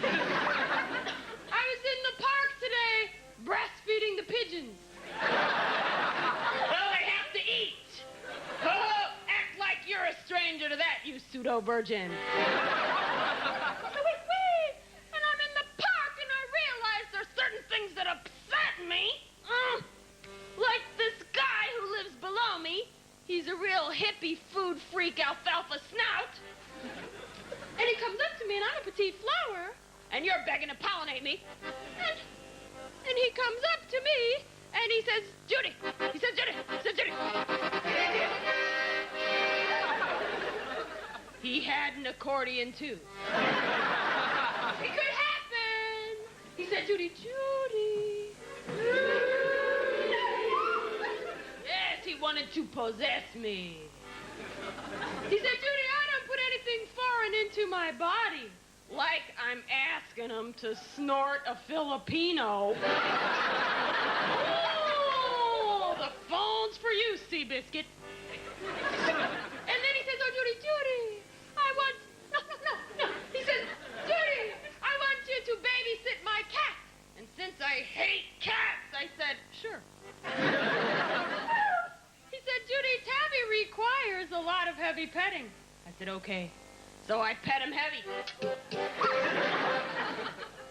I was in the park today breastfeeding the pigeons. Well, they have to eat. Oh, act like you're a stranger to that, you pseudo-virgin. Wait. And I'm in the park and I realize there's certain things that upset me. Like this guy who lives below me. He's a real hippie food freak alfalfa snout. And he comes up to me and I'm a petite flower. And you're begging to pollinate me. And he comes up to me and he says, Judy. He says, Judy. He says, Judy. He had an accordion too. It could happen. He said, Judy, Judy. Yes, he wanted to possess me. He said, Judy, I don't put anything foreign into my body. Like I'm asking him to snort a Filipino. Oh, the phone's for you, Seabiscuit. And then he says, oh, Judy, Judy, I want... No. He says, Judy, I want you to babysit my cat. And since I hate cats, I said, sure. He said, Judy, Tabby requires a lot of heavy petting. I said, okay. So I pet him heavy.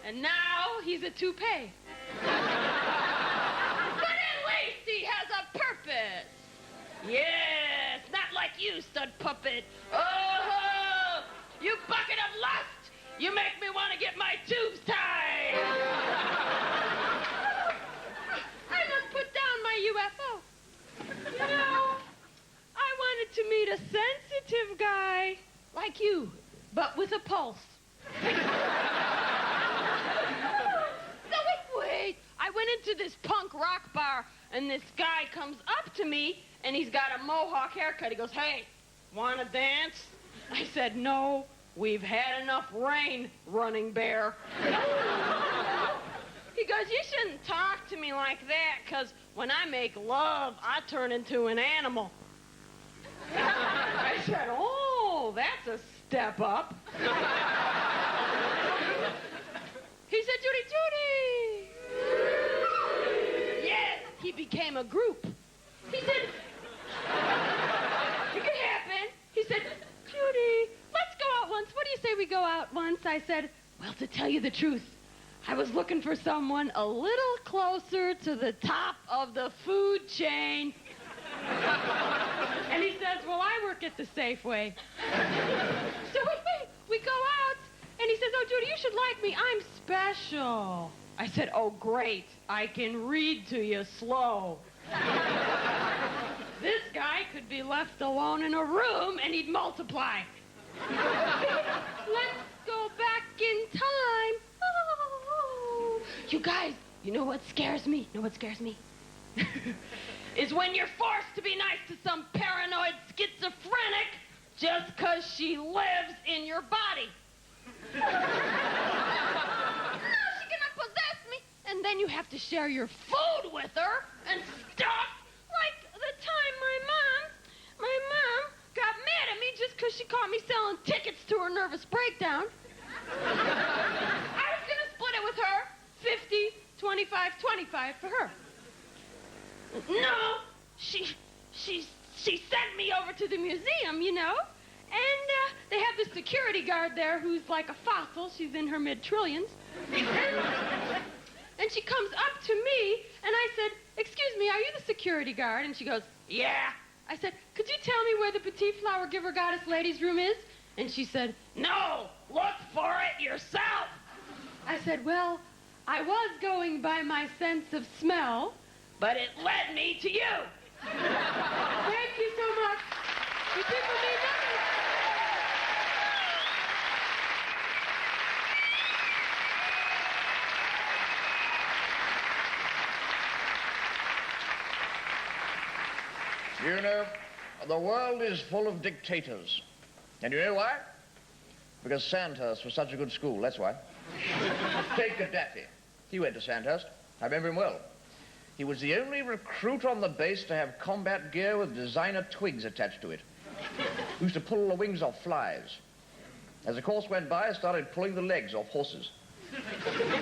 And now he's a toupee. Yes, not like you, stud puppet. Oh, you bucket of lust! You make me want to get my tubes tied! I must put down my UFO. You know, I wanted to meet a sensitive guy like you, but with a pulse. So wait. I went into this punk rock bar, and this guy comes up to me, and he's got a mohawk haircut. He goes, "Hey, wanna dance?" I said, "No, we've had enough rain, running bear." He goes, "You shouldn't talk to me like that, because when I make love, I turn into an animal." I said, "Oh, that's a step up." He said, "Judy, Judy." Yes, he became a group. He said, "It could happen." He said, "Judy, let's go out once. What do you say we go out once?" I said, "Well, to tell you the truth, I was looking for someone a little closer to the top of the food chain." And he says, "Well, I work at the Safeway." So we go out, and he says, "Oh, Judy, you should like me. I'm special." I said, "Oh, great. I can read to you slow." This guy could be left alone in a room, and he'd multiply. Let's go back in time. Oh. You guys, you know what scares me? You know what scares me? Is when you're forced to be nice to some paranoid schizophrenic just because she lives in your body. No, she cannot possess me. And then you have to share your food with her and stuff. Like the time my mom got mad at me just because she caught me selling tickets to her nervous breakdown. I was going to split it with her. 50, 25, 25 for her. No, she sent me over to the museum, you know, and they have this security guard there who's like a fossil. She's in her mid-trillions. And she comes up to me, and I said, "Excuse me, are you the security guard?" And she goes, "Yeah." I said, "Could you tell me where the Petite Flower Giver Goddess ladies' room is?" And she said, "No, look for it yourself." I said, "Well, I was going by my sense of smell, but it led me to you." Thank you so much. You people mean nothing. You know, the world is full of dictators. And you know why? Because Sandhurst was such a good school, that's why. Take Gaddafi. He went to Sandhurst. I remember him well. He was the only recruit on the base to have combat gear with designer twigs attached to it. He used to pull the wings off flies. As the course went by, I started pulling the legs off horses.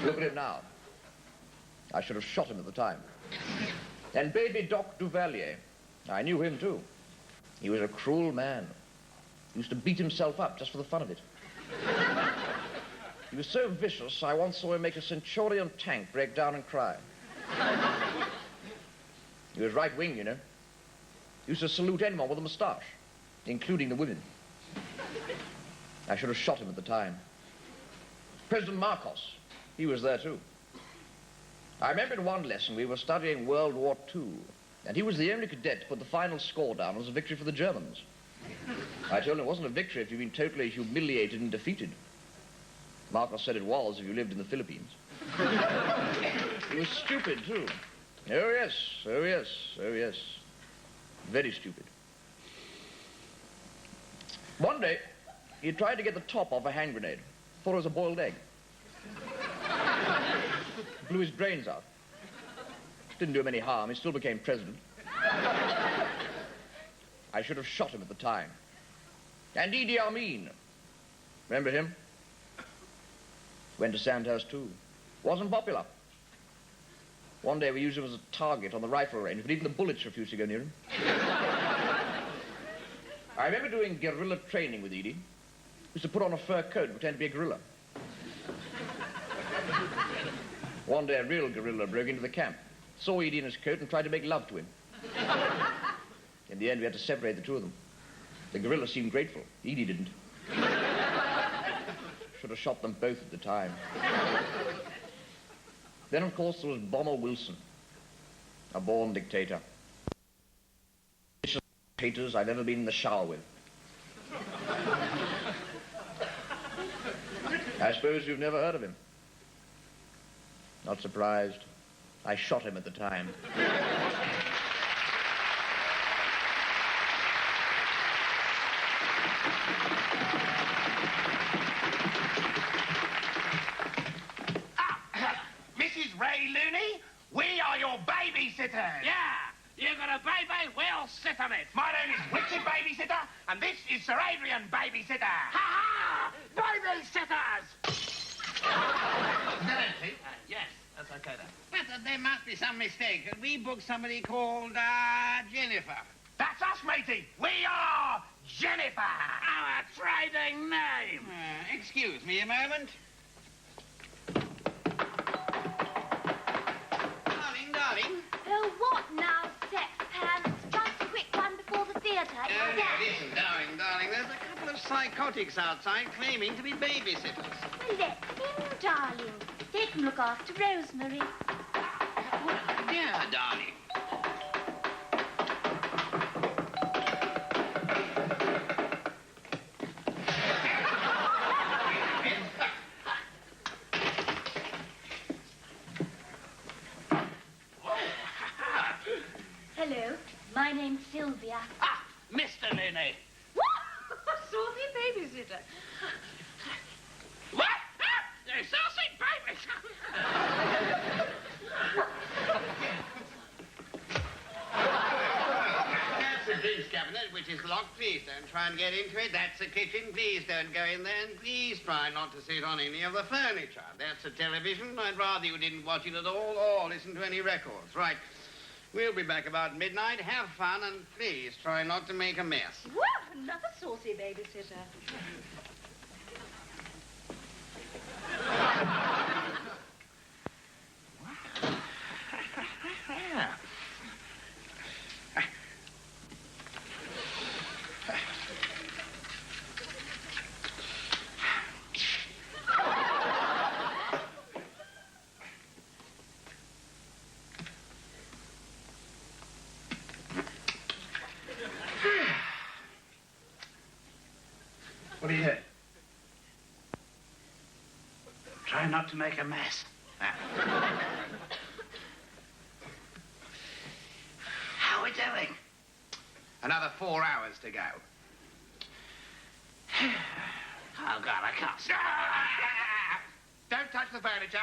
Look at him now. I should have shot him at the time. And baby Doc Duvalier. I knew him, too. He was a cruel man. He used to beat himself up just for the fun of it. He was so vicious, I once saw him make a Centurion tank break down and cry. He was right-wing, you know. He used to salute anyone with a moustache, including the women. I should have shot him at the time. President Marcos, he was there, too. I remember in one lesson we were studying World War II, and he was the only cadet to put the final score down as a victory for the Germans. I told him it wasn't a victory if you'd been totally humiliated and defeated. Marcos said it was if you lived in the Philippines. He was stupid, too. Oh, yes, oh, yes, oh, yes. Very stupid. One day, he tried to get the top off a hand grenade. Thought it was a boiled egg. Blew his brains out. Didn't do him any harm. He still became president. I should have shot him at the time. And Idi Amin. Remember him? Went to Sandhurst, too. Wasn't popular. One day we used him as a target on the rifle range, but even the bullets refused to go near him. I remember doing guerrilla training with Edie. He used to put on a fur coat and pretend to be a gorilla. One day a real guerrilla broke into the camp, saw Edie in his coat and tried to make love to him. In the end, we had to separate the two of them. The gorilla seemed grateful. Edie didn't. Should have shot them both at the time. Then, of course, there was Bomber Wilson, a born dictator. Dictators I've ever been in the shower with. I suppose you've never heard of him. Not surprised. I shot him at the time. Mrs. Ray Looney, we are your babysitters. Yeah, you got a baby, we'll sit on it. My name is Richard Babysitter, and this is Sir Adrian Babysitter. Ha-ha! Babysitters! Is that empty? Yes, that's okay then. But there must be some mistake. We booked somebody called, Jennifer. That's us, matey. We are Jennifer. Our trading name. Excuse me a moment. Darling. Oh, what now, sex pants? Just a quick one before the theatre. Oh, listen, darling. There's a couple of psychotics outside claiming to be babysitters. Well, let him, darling. They can look after Rosemary. Dear darling. Hello, my name's Sylvia. Ah, Mr. Looney. Saucy babysitter. What? You saucy That's the drinks cabinet, which is locked. Please don't try and get into it. That's the kitchen. Please don't go in there. And please try not to sit on any of the furniture. That's a television. I'd rather you didn't watch it at all or listen to any records. Right. We'll be back about midnight. Have fun, and please try not to make a mess. Whoa, another saucy babysitter. What are you doing? Try not to make a mess. How are we doing? Another 4 hours to go. Oh, God, I can't. Don't touch the furniture.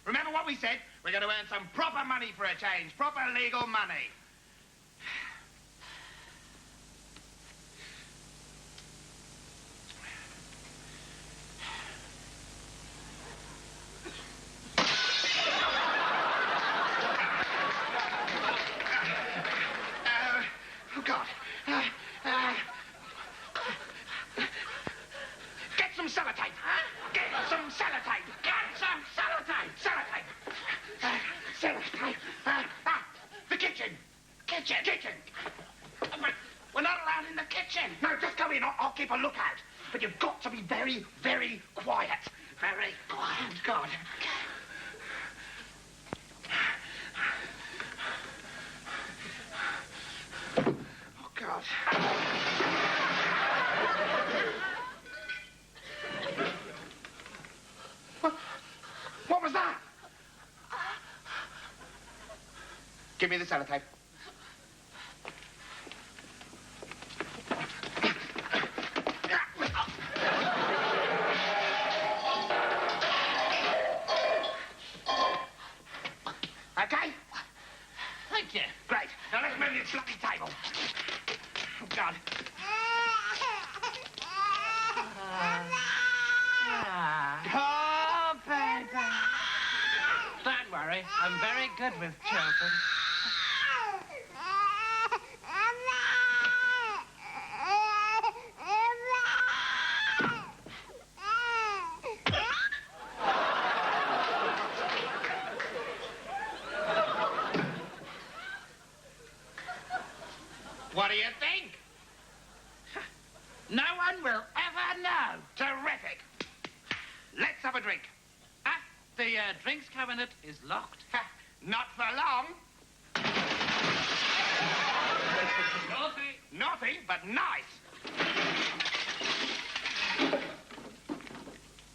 Remember what we said? We're going to earn some proper money for a change. Proper legal money. Oh, God. Get some sellotape. Get some sellotape. Get some sellotape. Sellotape. The kitchen. Kitchen. We're not allowed in the kitchen. No, just go in. I'll keep a lookout. But you've got to be very, very quiet. Very quiet. God. Oh, God. What was that? Give me the sellotape. Okay? Thank you. Great. Now let's move this lucky table. Oh, God. Oh, baby. Don't worry. I'm very good with children. What do you think? No one will ever know. Terrific. Let's have a drink. The drinks cabinet is locked. Not for long. Naughty. Naughty, but nice.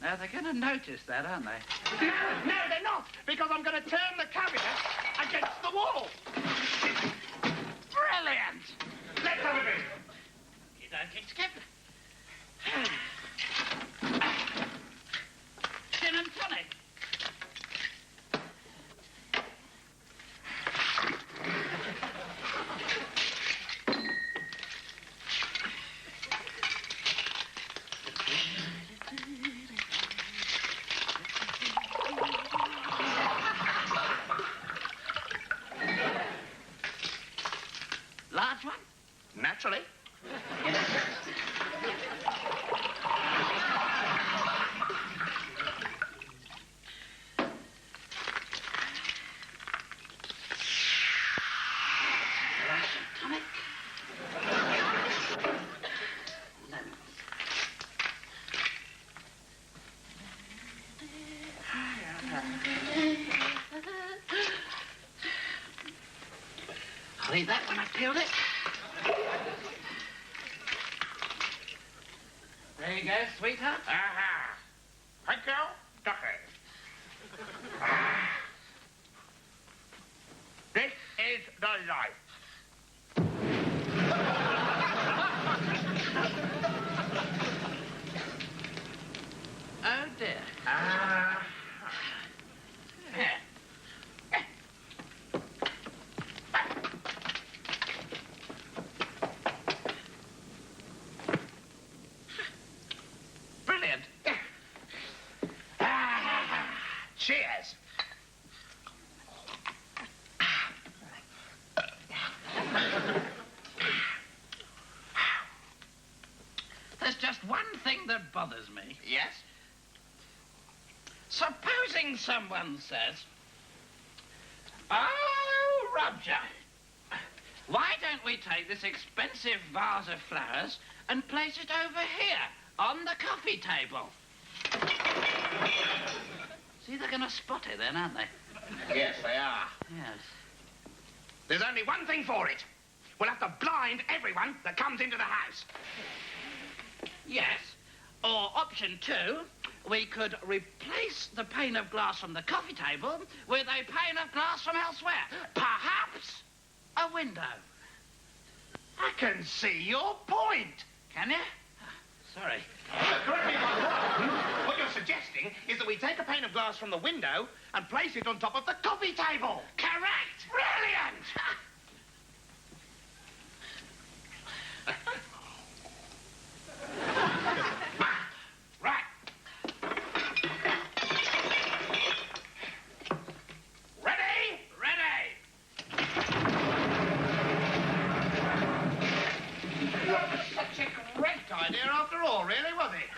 Now, they're going to notice that, aren't they? No, they're not, because I'm going to turn the cabinet against the wall. Brilliant. Let's have a drink. You don't get skipped. Gin and tonic. Large one? Naturally. Tonic. I'll eat that when I've peeled it. There you go, sweetheart. Aha. Thank you, Ducky. This is the life. Oh, dear. Brilliant. Cheers. There's just one thing that bothers me. Yes? Supposing someone says, "Oh, Roger, why don't we take this expensive vase of flowers and place it over here on the coffee table?" See, they're going to spot it then, aren't they? Yes, they are. Yes. There's only one thing for it. We'll have to blind everyone that comes into the house. Yes. Or option 2, we could replace the pane of glass from the coffee table with a pane of glass from elsewhere. Perhaps a window. I can see your point. Can you? Sorry. Correct me if I'm wrong. What you're suggesting is that we take a pane of glass from the window and place it on top of the coffee table. Correct. Brilliant! Right. Ready? Ready. Such a great idea after all, really, was it?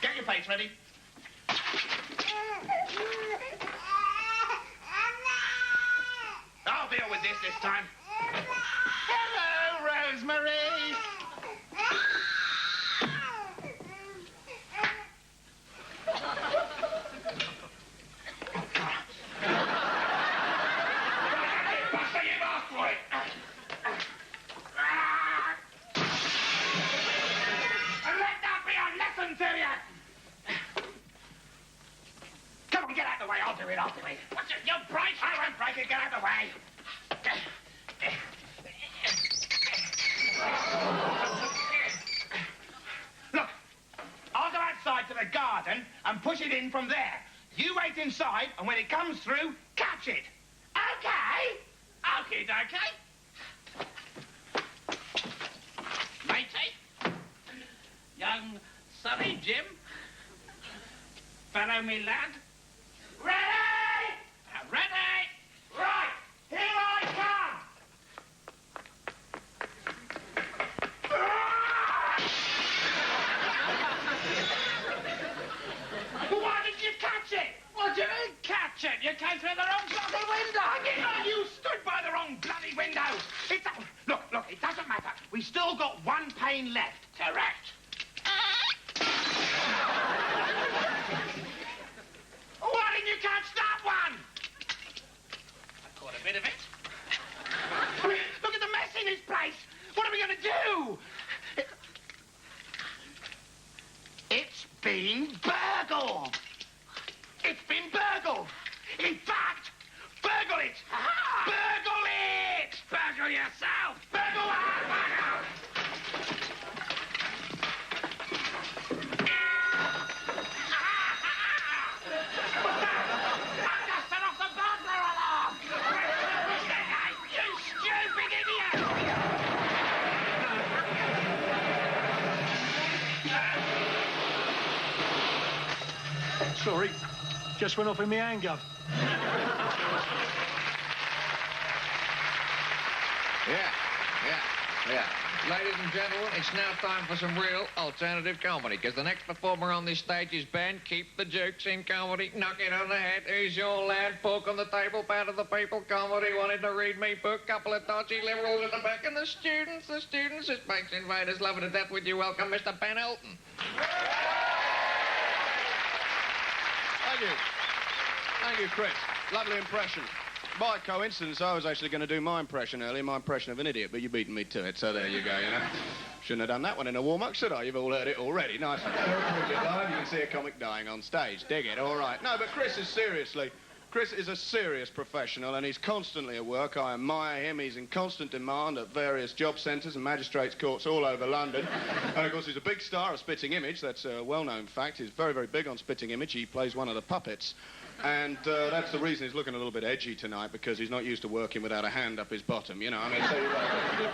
Get your plates ready. I'll deal with this time. Hello, Rosemary. Buster, you've asked for it. And let that be a lesson to you. Come on, get out of the way. I'll do it. What's it? You'll break. I won't break it. Get out of the way. Look, I'll go outside to the garden and push it in from there. You wait inside, and when it comes through, catch it. Okay? Okie dokie. Matey. Young Sonny Jim. Follow me, lad. Ready? Ready? Right, here I come. Why did you catch it? What do you mean, catch it? You came went through the wrong bloody window. You stood by the wrong bloody window. Look, it doesn't matter. We still got one pane left. Correct. Why didn't you catch that one? I caught a bit of it. Look at the mess in this place. What are we going to do? It's been burgled. It's been burgled. In fact, burgle it. Burgle it. Burgle yourself. Burgle our house. I just set off the burglar alarm. You stupid idiot. Sorry, just went off in my handgun. Yeah. Ladies and gentlemen, it's now time for some real alternative comedy, because the next performer on this stage is Ben. Keep the jokes in comedy. Knock it on the head. Who's your lad? Pork on the table. Pat of the people. Comedy. Wanted to read me book. Couple of dodgy liberals at the back. And the students. The Space Invaders. Loving to death with you. Welcome, Mr. Ben Elton. Thank you, Chris. Lovely impression. By coincidence, I was actually going to do my impression earlier, my impression of an idiot, but you've beaten me to it, so there you go, you know. Shouldn't have done that one in a warm-up, should I? You've all heard it already. Nice. You can see a comic dying on stage. Dig it, all right. No, but Chris is a serious professional, and he's constantly at work. I admire him. He's in constant demand at various job centres and magistrates' courts all over London. And, of course, he's a big star of Spitting Image. That's a well-known fact. He's very, very big on Spitting Image. He plays one of the puppets. And that's the reason he's looking a little bit edgy tonight, because he's not used to working without a hand up his bottom, you know. I mean, so you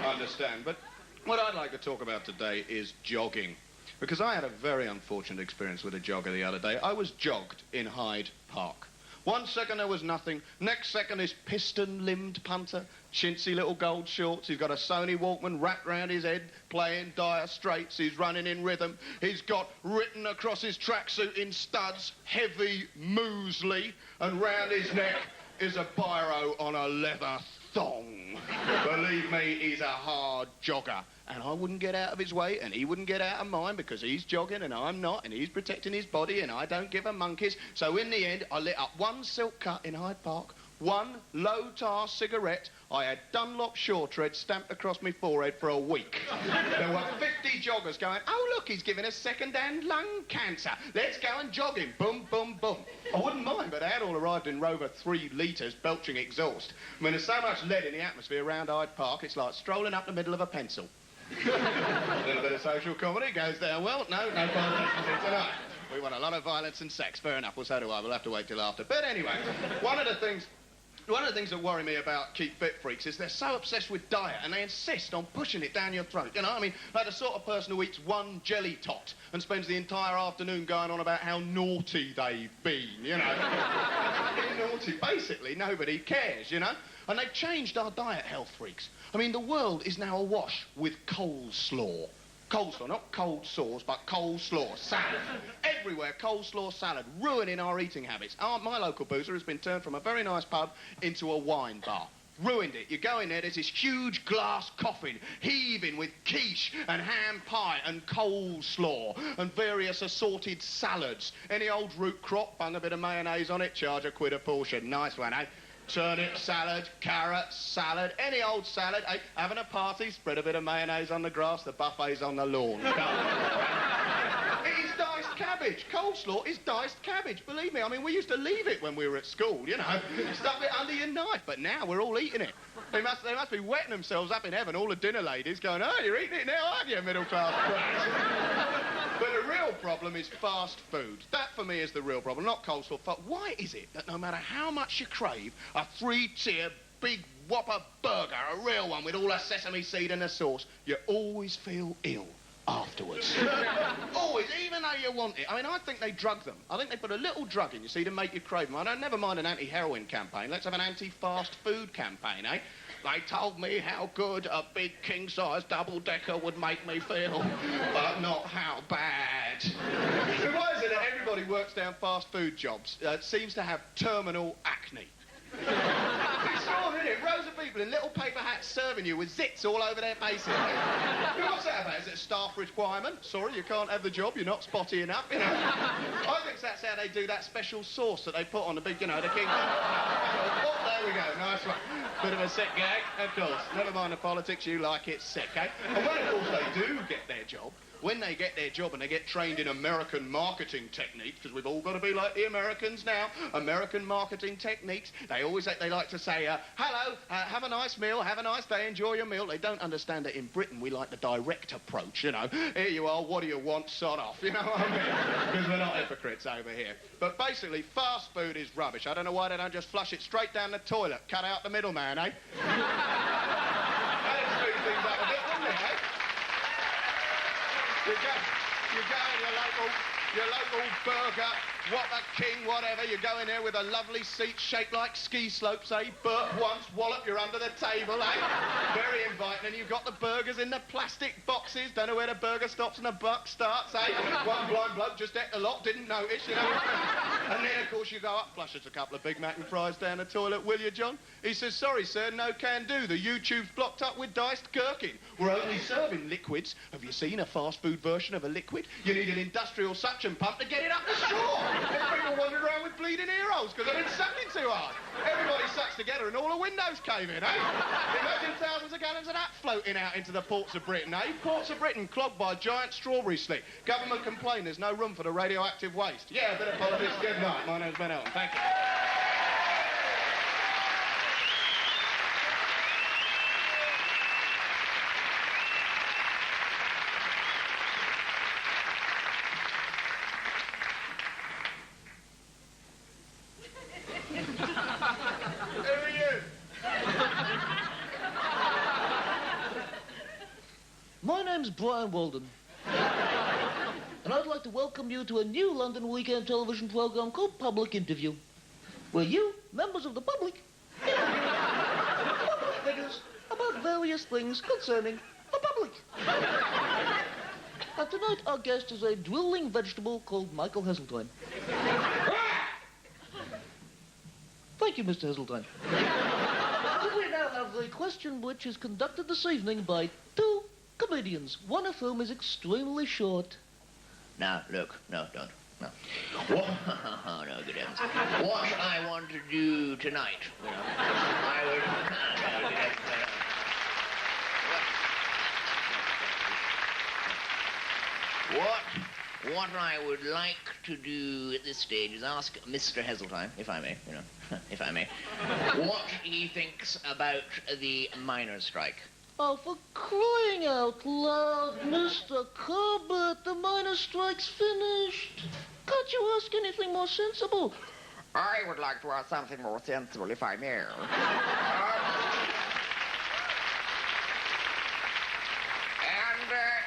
understand. But what I'd like to talk about today is jogging. Because I had a very unfortunate experience with a jogger the other day. I was jogged in Hyde Park. 1 second there was nothing. Next second this piston-limbed punter, chintzy little gold shorts. He's got a Sony Walkman wrapped round his head, playing Dire Straits. He's running in rhythm. He's got written across his tracksuit in studs, heavy muesli, and round his neck is a biro on a leather thong. Believe me, he's a hard jogger. And I wouldn't get out of his way, and he wouldn't get out of mine, because he's jogging and I'm not, and he's protecting his body, and I don't give a monkeys. So in the end, I lit up one silk cut in Hyde Park, one low-tar cigarette. I had Dunlop short tread stamped across my forehead for a week. There were 50 joggers going, oh, look, he's giving us second-hand lung cancer. Let's go and jog him. Boom, boom, boom. I wouldn't mind, but they had all arrived in Rover 3 litres, belching exhaust. I mean, there's so much lead in the atmosphere around Hyde Park, it's like strolling up the middle of a pencil. A little bit of social comedy goes down well. No politics tonight. We want a lot of violence and sex. Fair enough. Well, so do I. We'll have to wait till after. But anyway, one of the things that worry me about Keep Fit freaks is they're so obsessed with diet, and they insist on pushing it down your throat. You know, I mean, like the sort of person who eats one jelly tot and spends the entire afternoon going on about how naughty they've been, you know. Being naughty. Basically, nobody cares, you know. And they've changed our diet, health freaks. I mean, the world is now awash with coleslaw. Coleslaw, not cold sores, but coleslaw, salad. Everywhere, coleslaw salad, ruining our eating habits. My local boozer has been turned from a very nice pub into a wine bar. Ruined it. You go in there, there's this huge glass coffin heaving with quiche and ham pie and coleslaw and various assorted salads. Any old root crop, bung a bit of mayonnaise on it, charge £1 a portion. Nice one, eh? Turnip salad, carrot salad, any old salad. Hey, having a party, spread a bit of mayonnaise on the grass, the buffet's on the lawn. It is diced cabbage. Coleslaw is diced cabbage, believe me. I mean, we used to leave it when we were at school, you know. Stuff it under your knife, but now we're all eating it. They must be wetting themselves up in heaven, all the dinner ladies going, oh, you're eating it now, aren't you, middle-class brats? But the real problem is fast food. That, for me, is the real problem, not coleslaw. Why is it that no matter how much you crave a 3-tier big Whopper burger, a real one with all the sesame seed and the sauce, you always feel ill afterwards? Always, even though you want it. I mean, I think they drug them. I think they put a little drug in, you see, to make you crave them. I don't never mind an anti-heroin campaign. Let's have an anti-fast food campaign, eh? They told me how good a big king-size double-decker would make me feel, but not how bad. Why is it that everybody everybody who works down fast food jobs seems to have terminal acne. It's all in it. Rows of people in little paper hats serving you with zits all over their faces. What's that about? Is it a staff requirement? Sorry, you can't have the job. You're not spotty enough, you know. I think that's how they do that special sauce that they put on the big, you know, the king. Oh, there we go. Nice one. Bit of a sick gag, of course. Never mind the politics. You like it sick, eh? And when, of course, they do get their job, when they get their job and they get trained in American marketing techniques, because we've all got to be like the Americans now, American marketing techniques, they like to say, hello, have a nice meal, have a nice day, enjoy your meal. They don't understand that in Britain we like the direct approach, you know. Here you are, what do you want, sod off, you know what I mean? Because we're not hypocrites over here. But basically, fast food is rubbish. I don't know why they don't just flush it straight down the toilet, cut out the middleman, eh? That'd speed things up a bit, wouldn't it, eh? You go in your local burger, Whopper King, whatever, you go in there with a lovely seat shaped like ski slopes, eh? Burp once, wallop, you're under the table, eh? Very inviting, and you've got the burgers in the plastic boxes, don't know where the burger stops and the buck starts, eh? One blind bloke just ate a lot, didn't notice, you know. And then, of course, you go up, flush us a couple of Big Mac and fries down the toilet, will you, John? He says, sorry, sir, no can do. The YouTube's blocked up with diced gherkin. We're only serving liquids. Have you seen a fast food version of a liquid? You need an industrial suction pump to get it up the shore. People wandering around with bleeding ear holes because they've been sucking too hard. Everybody sucks together and all the windows cave in, eh? Imagine thousands of gallons of that floating out into the ports of Britain, eh? Ports of Britain clogged by a giant strawberry slick. Government complain there's no room for the radioactive waste. Yeah, a bit of politics. Good night. My name's Ben Elton. Thank you. My name's Brian Walden. And I'd like to welcome you to a new London weekend television program called Public Interview, where you, members of the public, public figures about various things concerning the public. And tonight our guest is a drooling vegetable called Michael Heseltine. Thank you, Mr. Heseltine. We now have the question which is conducted this evening by two comedians, one of whom is extremely short. Now, look, no, don't. No. What? No, good heavens. What I want to do tonight, you know, I would... No, good heavens, What I would like to do at this stage is ask Mr. Heseltine, if I may, you know, if I may, what he thinks about the miners' strike. Oh, for crying out loud, Mr. Corbett, the miners' strike's finished. Can't you ask anything more sensible? I would like to ask something more sensible, if I may.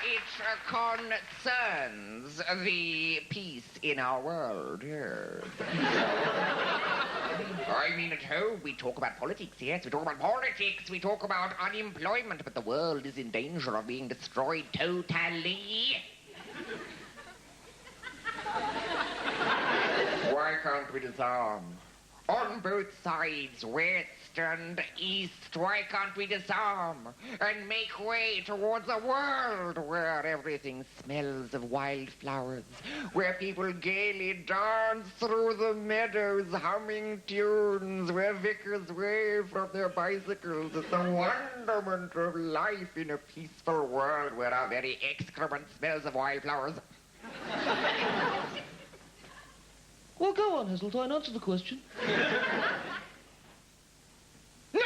It concerns the peace in our world, yes. I mean, at home, we talk about politics, yes. We talk about politics, we talk about unemployment, but the world is in danger of being destroyed totally. Why can't we disarm? On both sides, west and east, why can't we disarm and make way towards a world where everything smells of wildflowers, where people gaily dance through the meadows humming tunes, where vicars wave from their bicycles at the wonderment of life in a peaceful world where our very excrement smells of wildflowers? Well, go on, Heseltine, answer the question. No!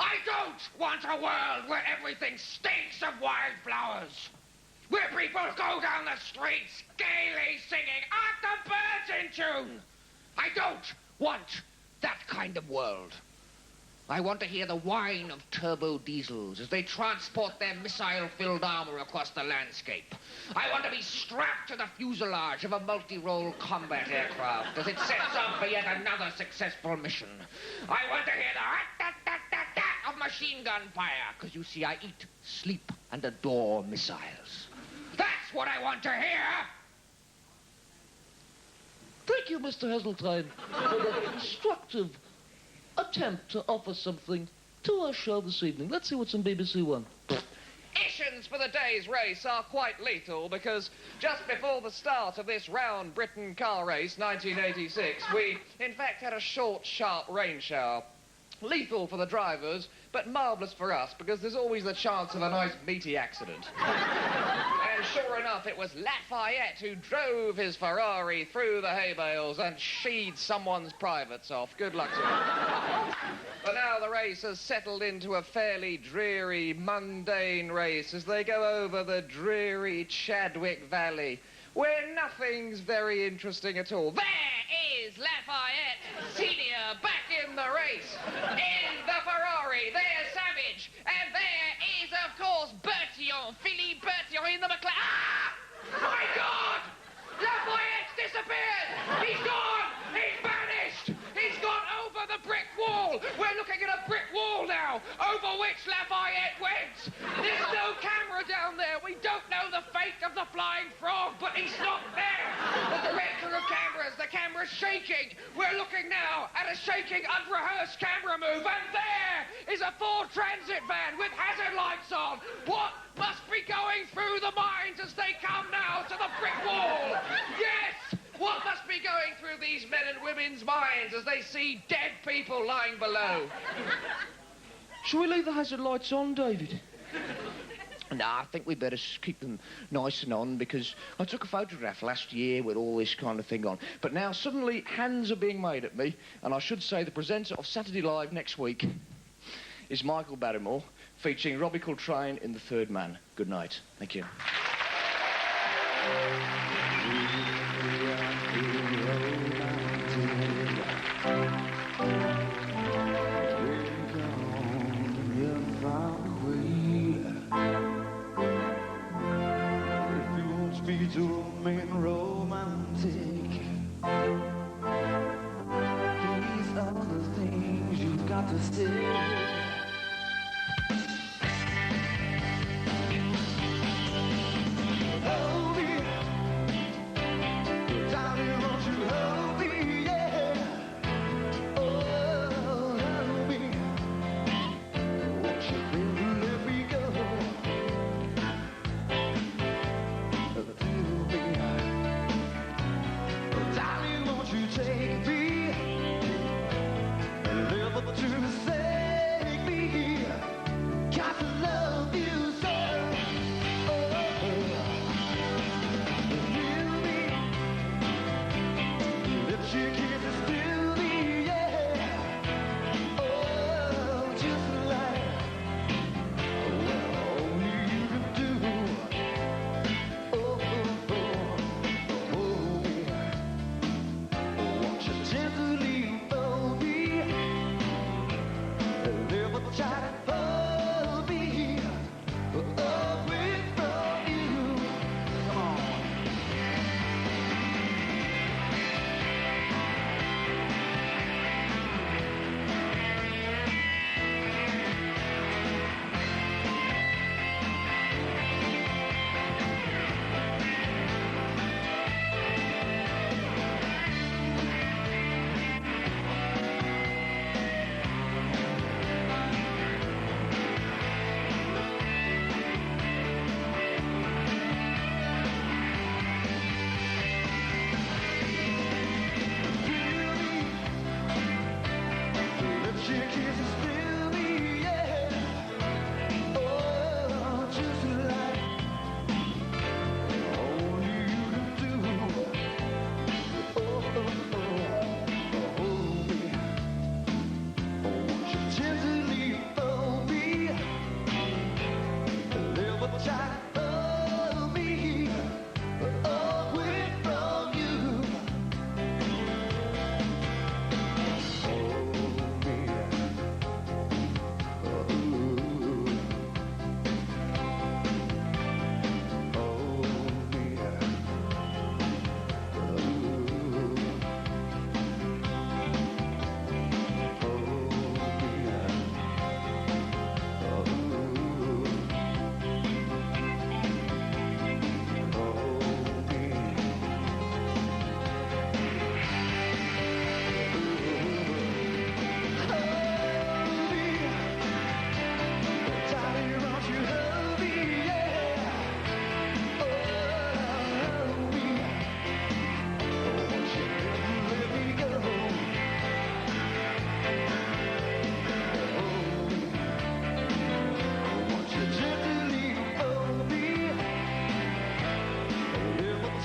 I don't want a world where everything stinks of wildflowers. Where people go down the streets gaily singing "Aren't the Birds in Tune?" I don't want that kind of world. I want to hear the whine of turbo diesels as they transport their missile-filled armor across the landscape. I want to be strapped to the fuselage of a multi-role combat aircraft as it sets off for yet another successful mission. I want to hear the rat-tat-tat-tat-tat of machine gun fire, because you see, I eat, sleep, and adore missiles. That's what I want to hear! Thank you, Mr. Heseltine, for the instructive attempt to offer something to our show this evening. Let's see what's on BBC One. Issues for the day's race are quite lethal because just before the start of this round Britain car race, 1986, we in fact had a short, sharp rain shower. Lethal for the drivers, but marvellous for us because there's always the chance of a nice meaty accident. And sure enough, it was Lafayette who drove his Ferrari through the hay bales and sheed someone's privates off. Good luck to him. But now the race has settled into a fairly dreary, mundane race as they go over the dreary Chadwick Valley, where nothing's very interesting at all. There is Lafayette Senior back in the race, in the Ferrari. There's Savage, and there is, of course, Bertillon, Philippe Bertillon in the McLaren. Ah! My God! Lafayette's disappeared! He's gone! He's vanished! He's gone over the brick wall! We're looking at a brick wall now, over which Lafayette went! There's no camera down there! We don't know the fate of the flying frog, but he's not there! The director of cameras, the camera's shaking! We're looking now at a shaking, unrehearsed camera move, and there is a Ford Transit van with hazard lights on! What must be going through the minds as they come now to the brick wall? Yes! What must be going through these men and women's minds as they see dead people lying below? Shall we leave the hazard lights on, David? No, I think we better keep them nice and on because I took a photograph last year with all this kind of thing on. But now suddenly hands are being made at me, and I should say the presenter of Saturday Live next week is Michael Barrymore, featuring Robbie Coltrane in The Third Man. Good night. Thank you. To remain romantic. These are the things you've got to say. Hold me, darling, won't you hold me, yeah? Oh, hold me, won't you never let me go? Darling, won't you take me and live to say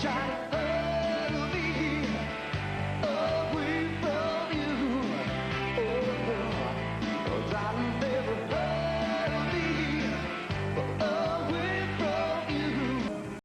Try to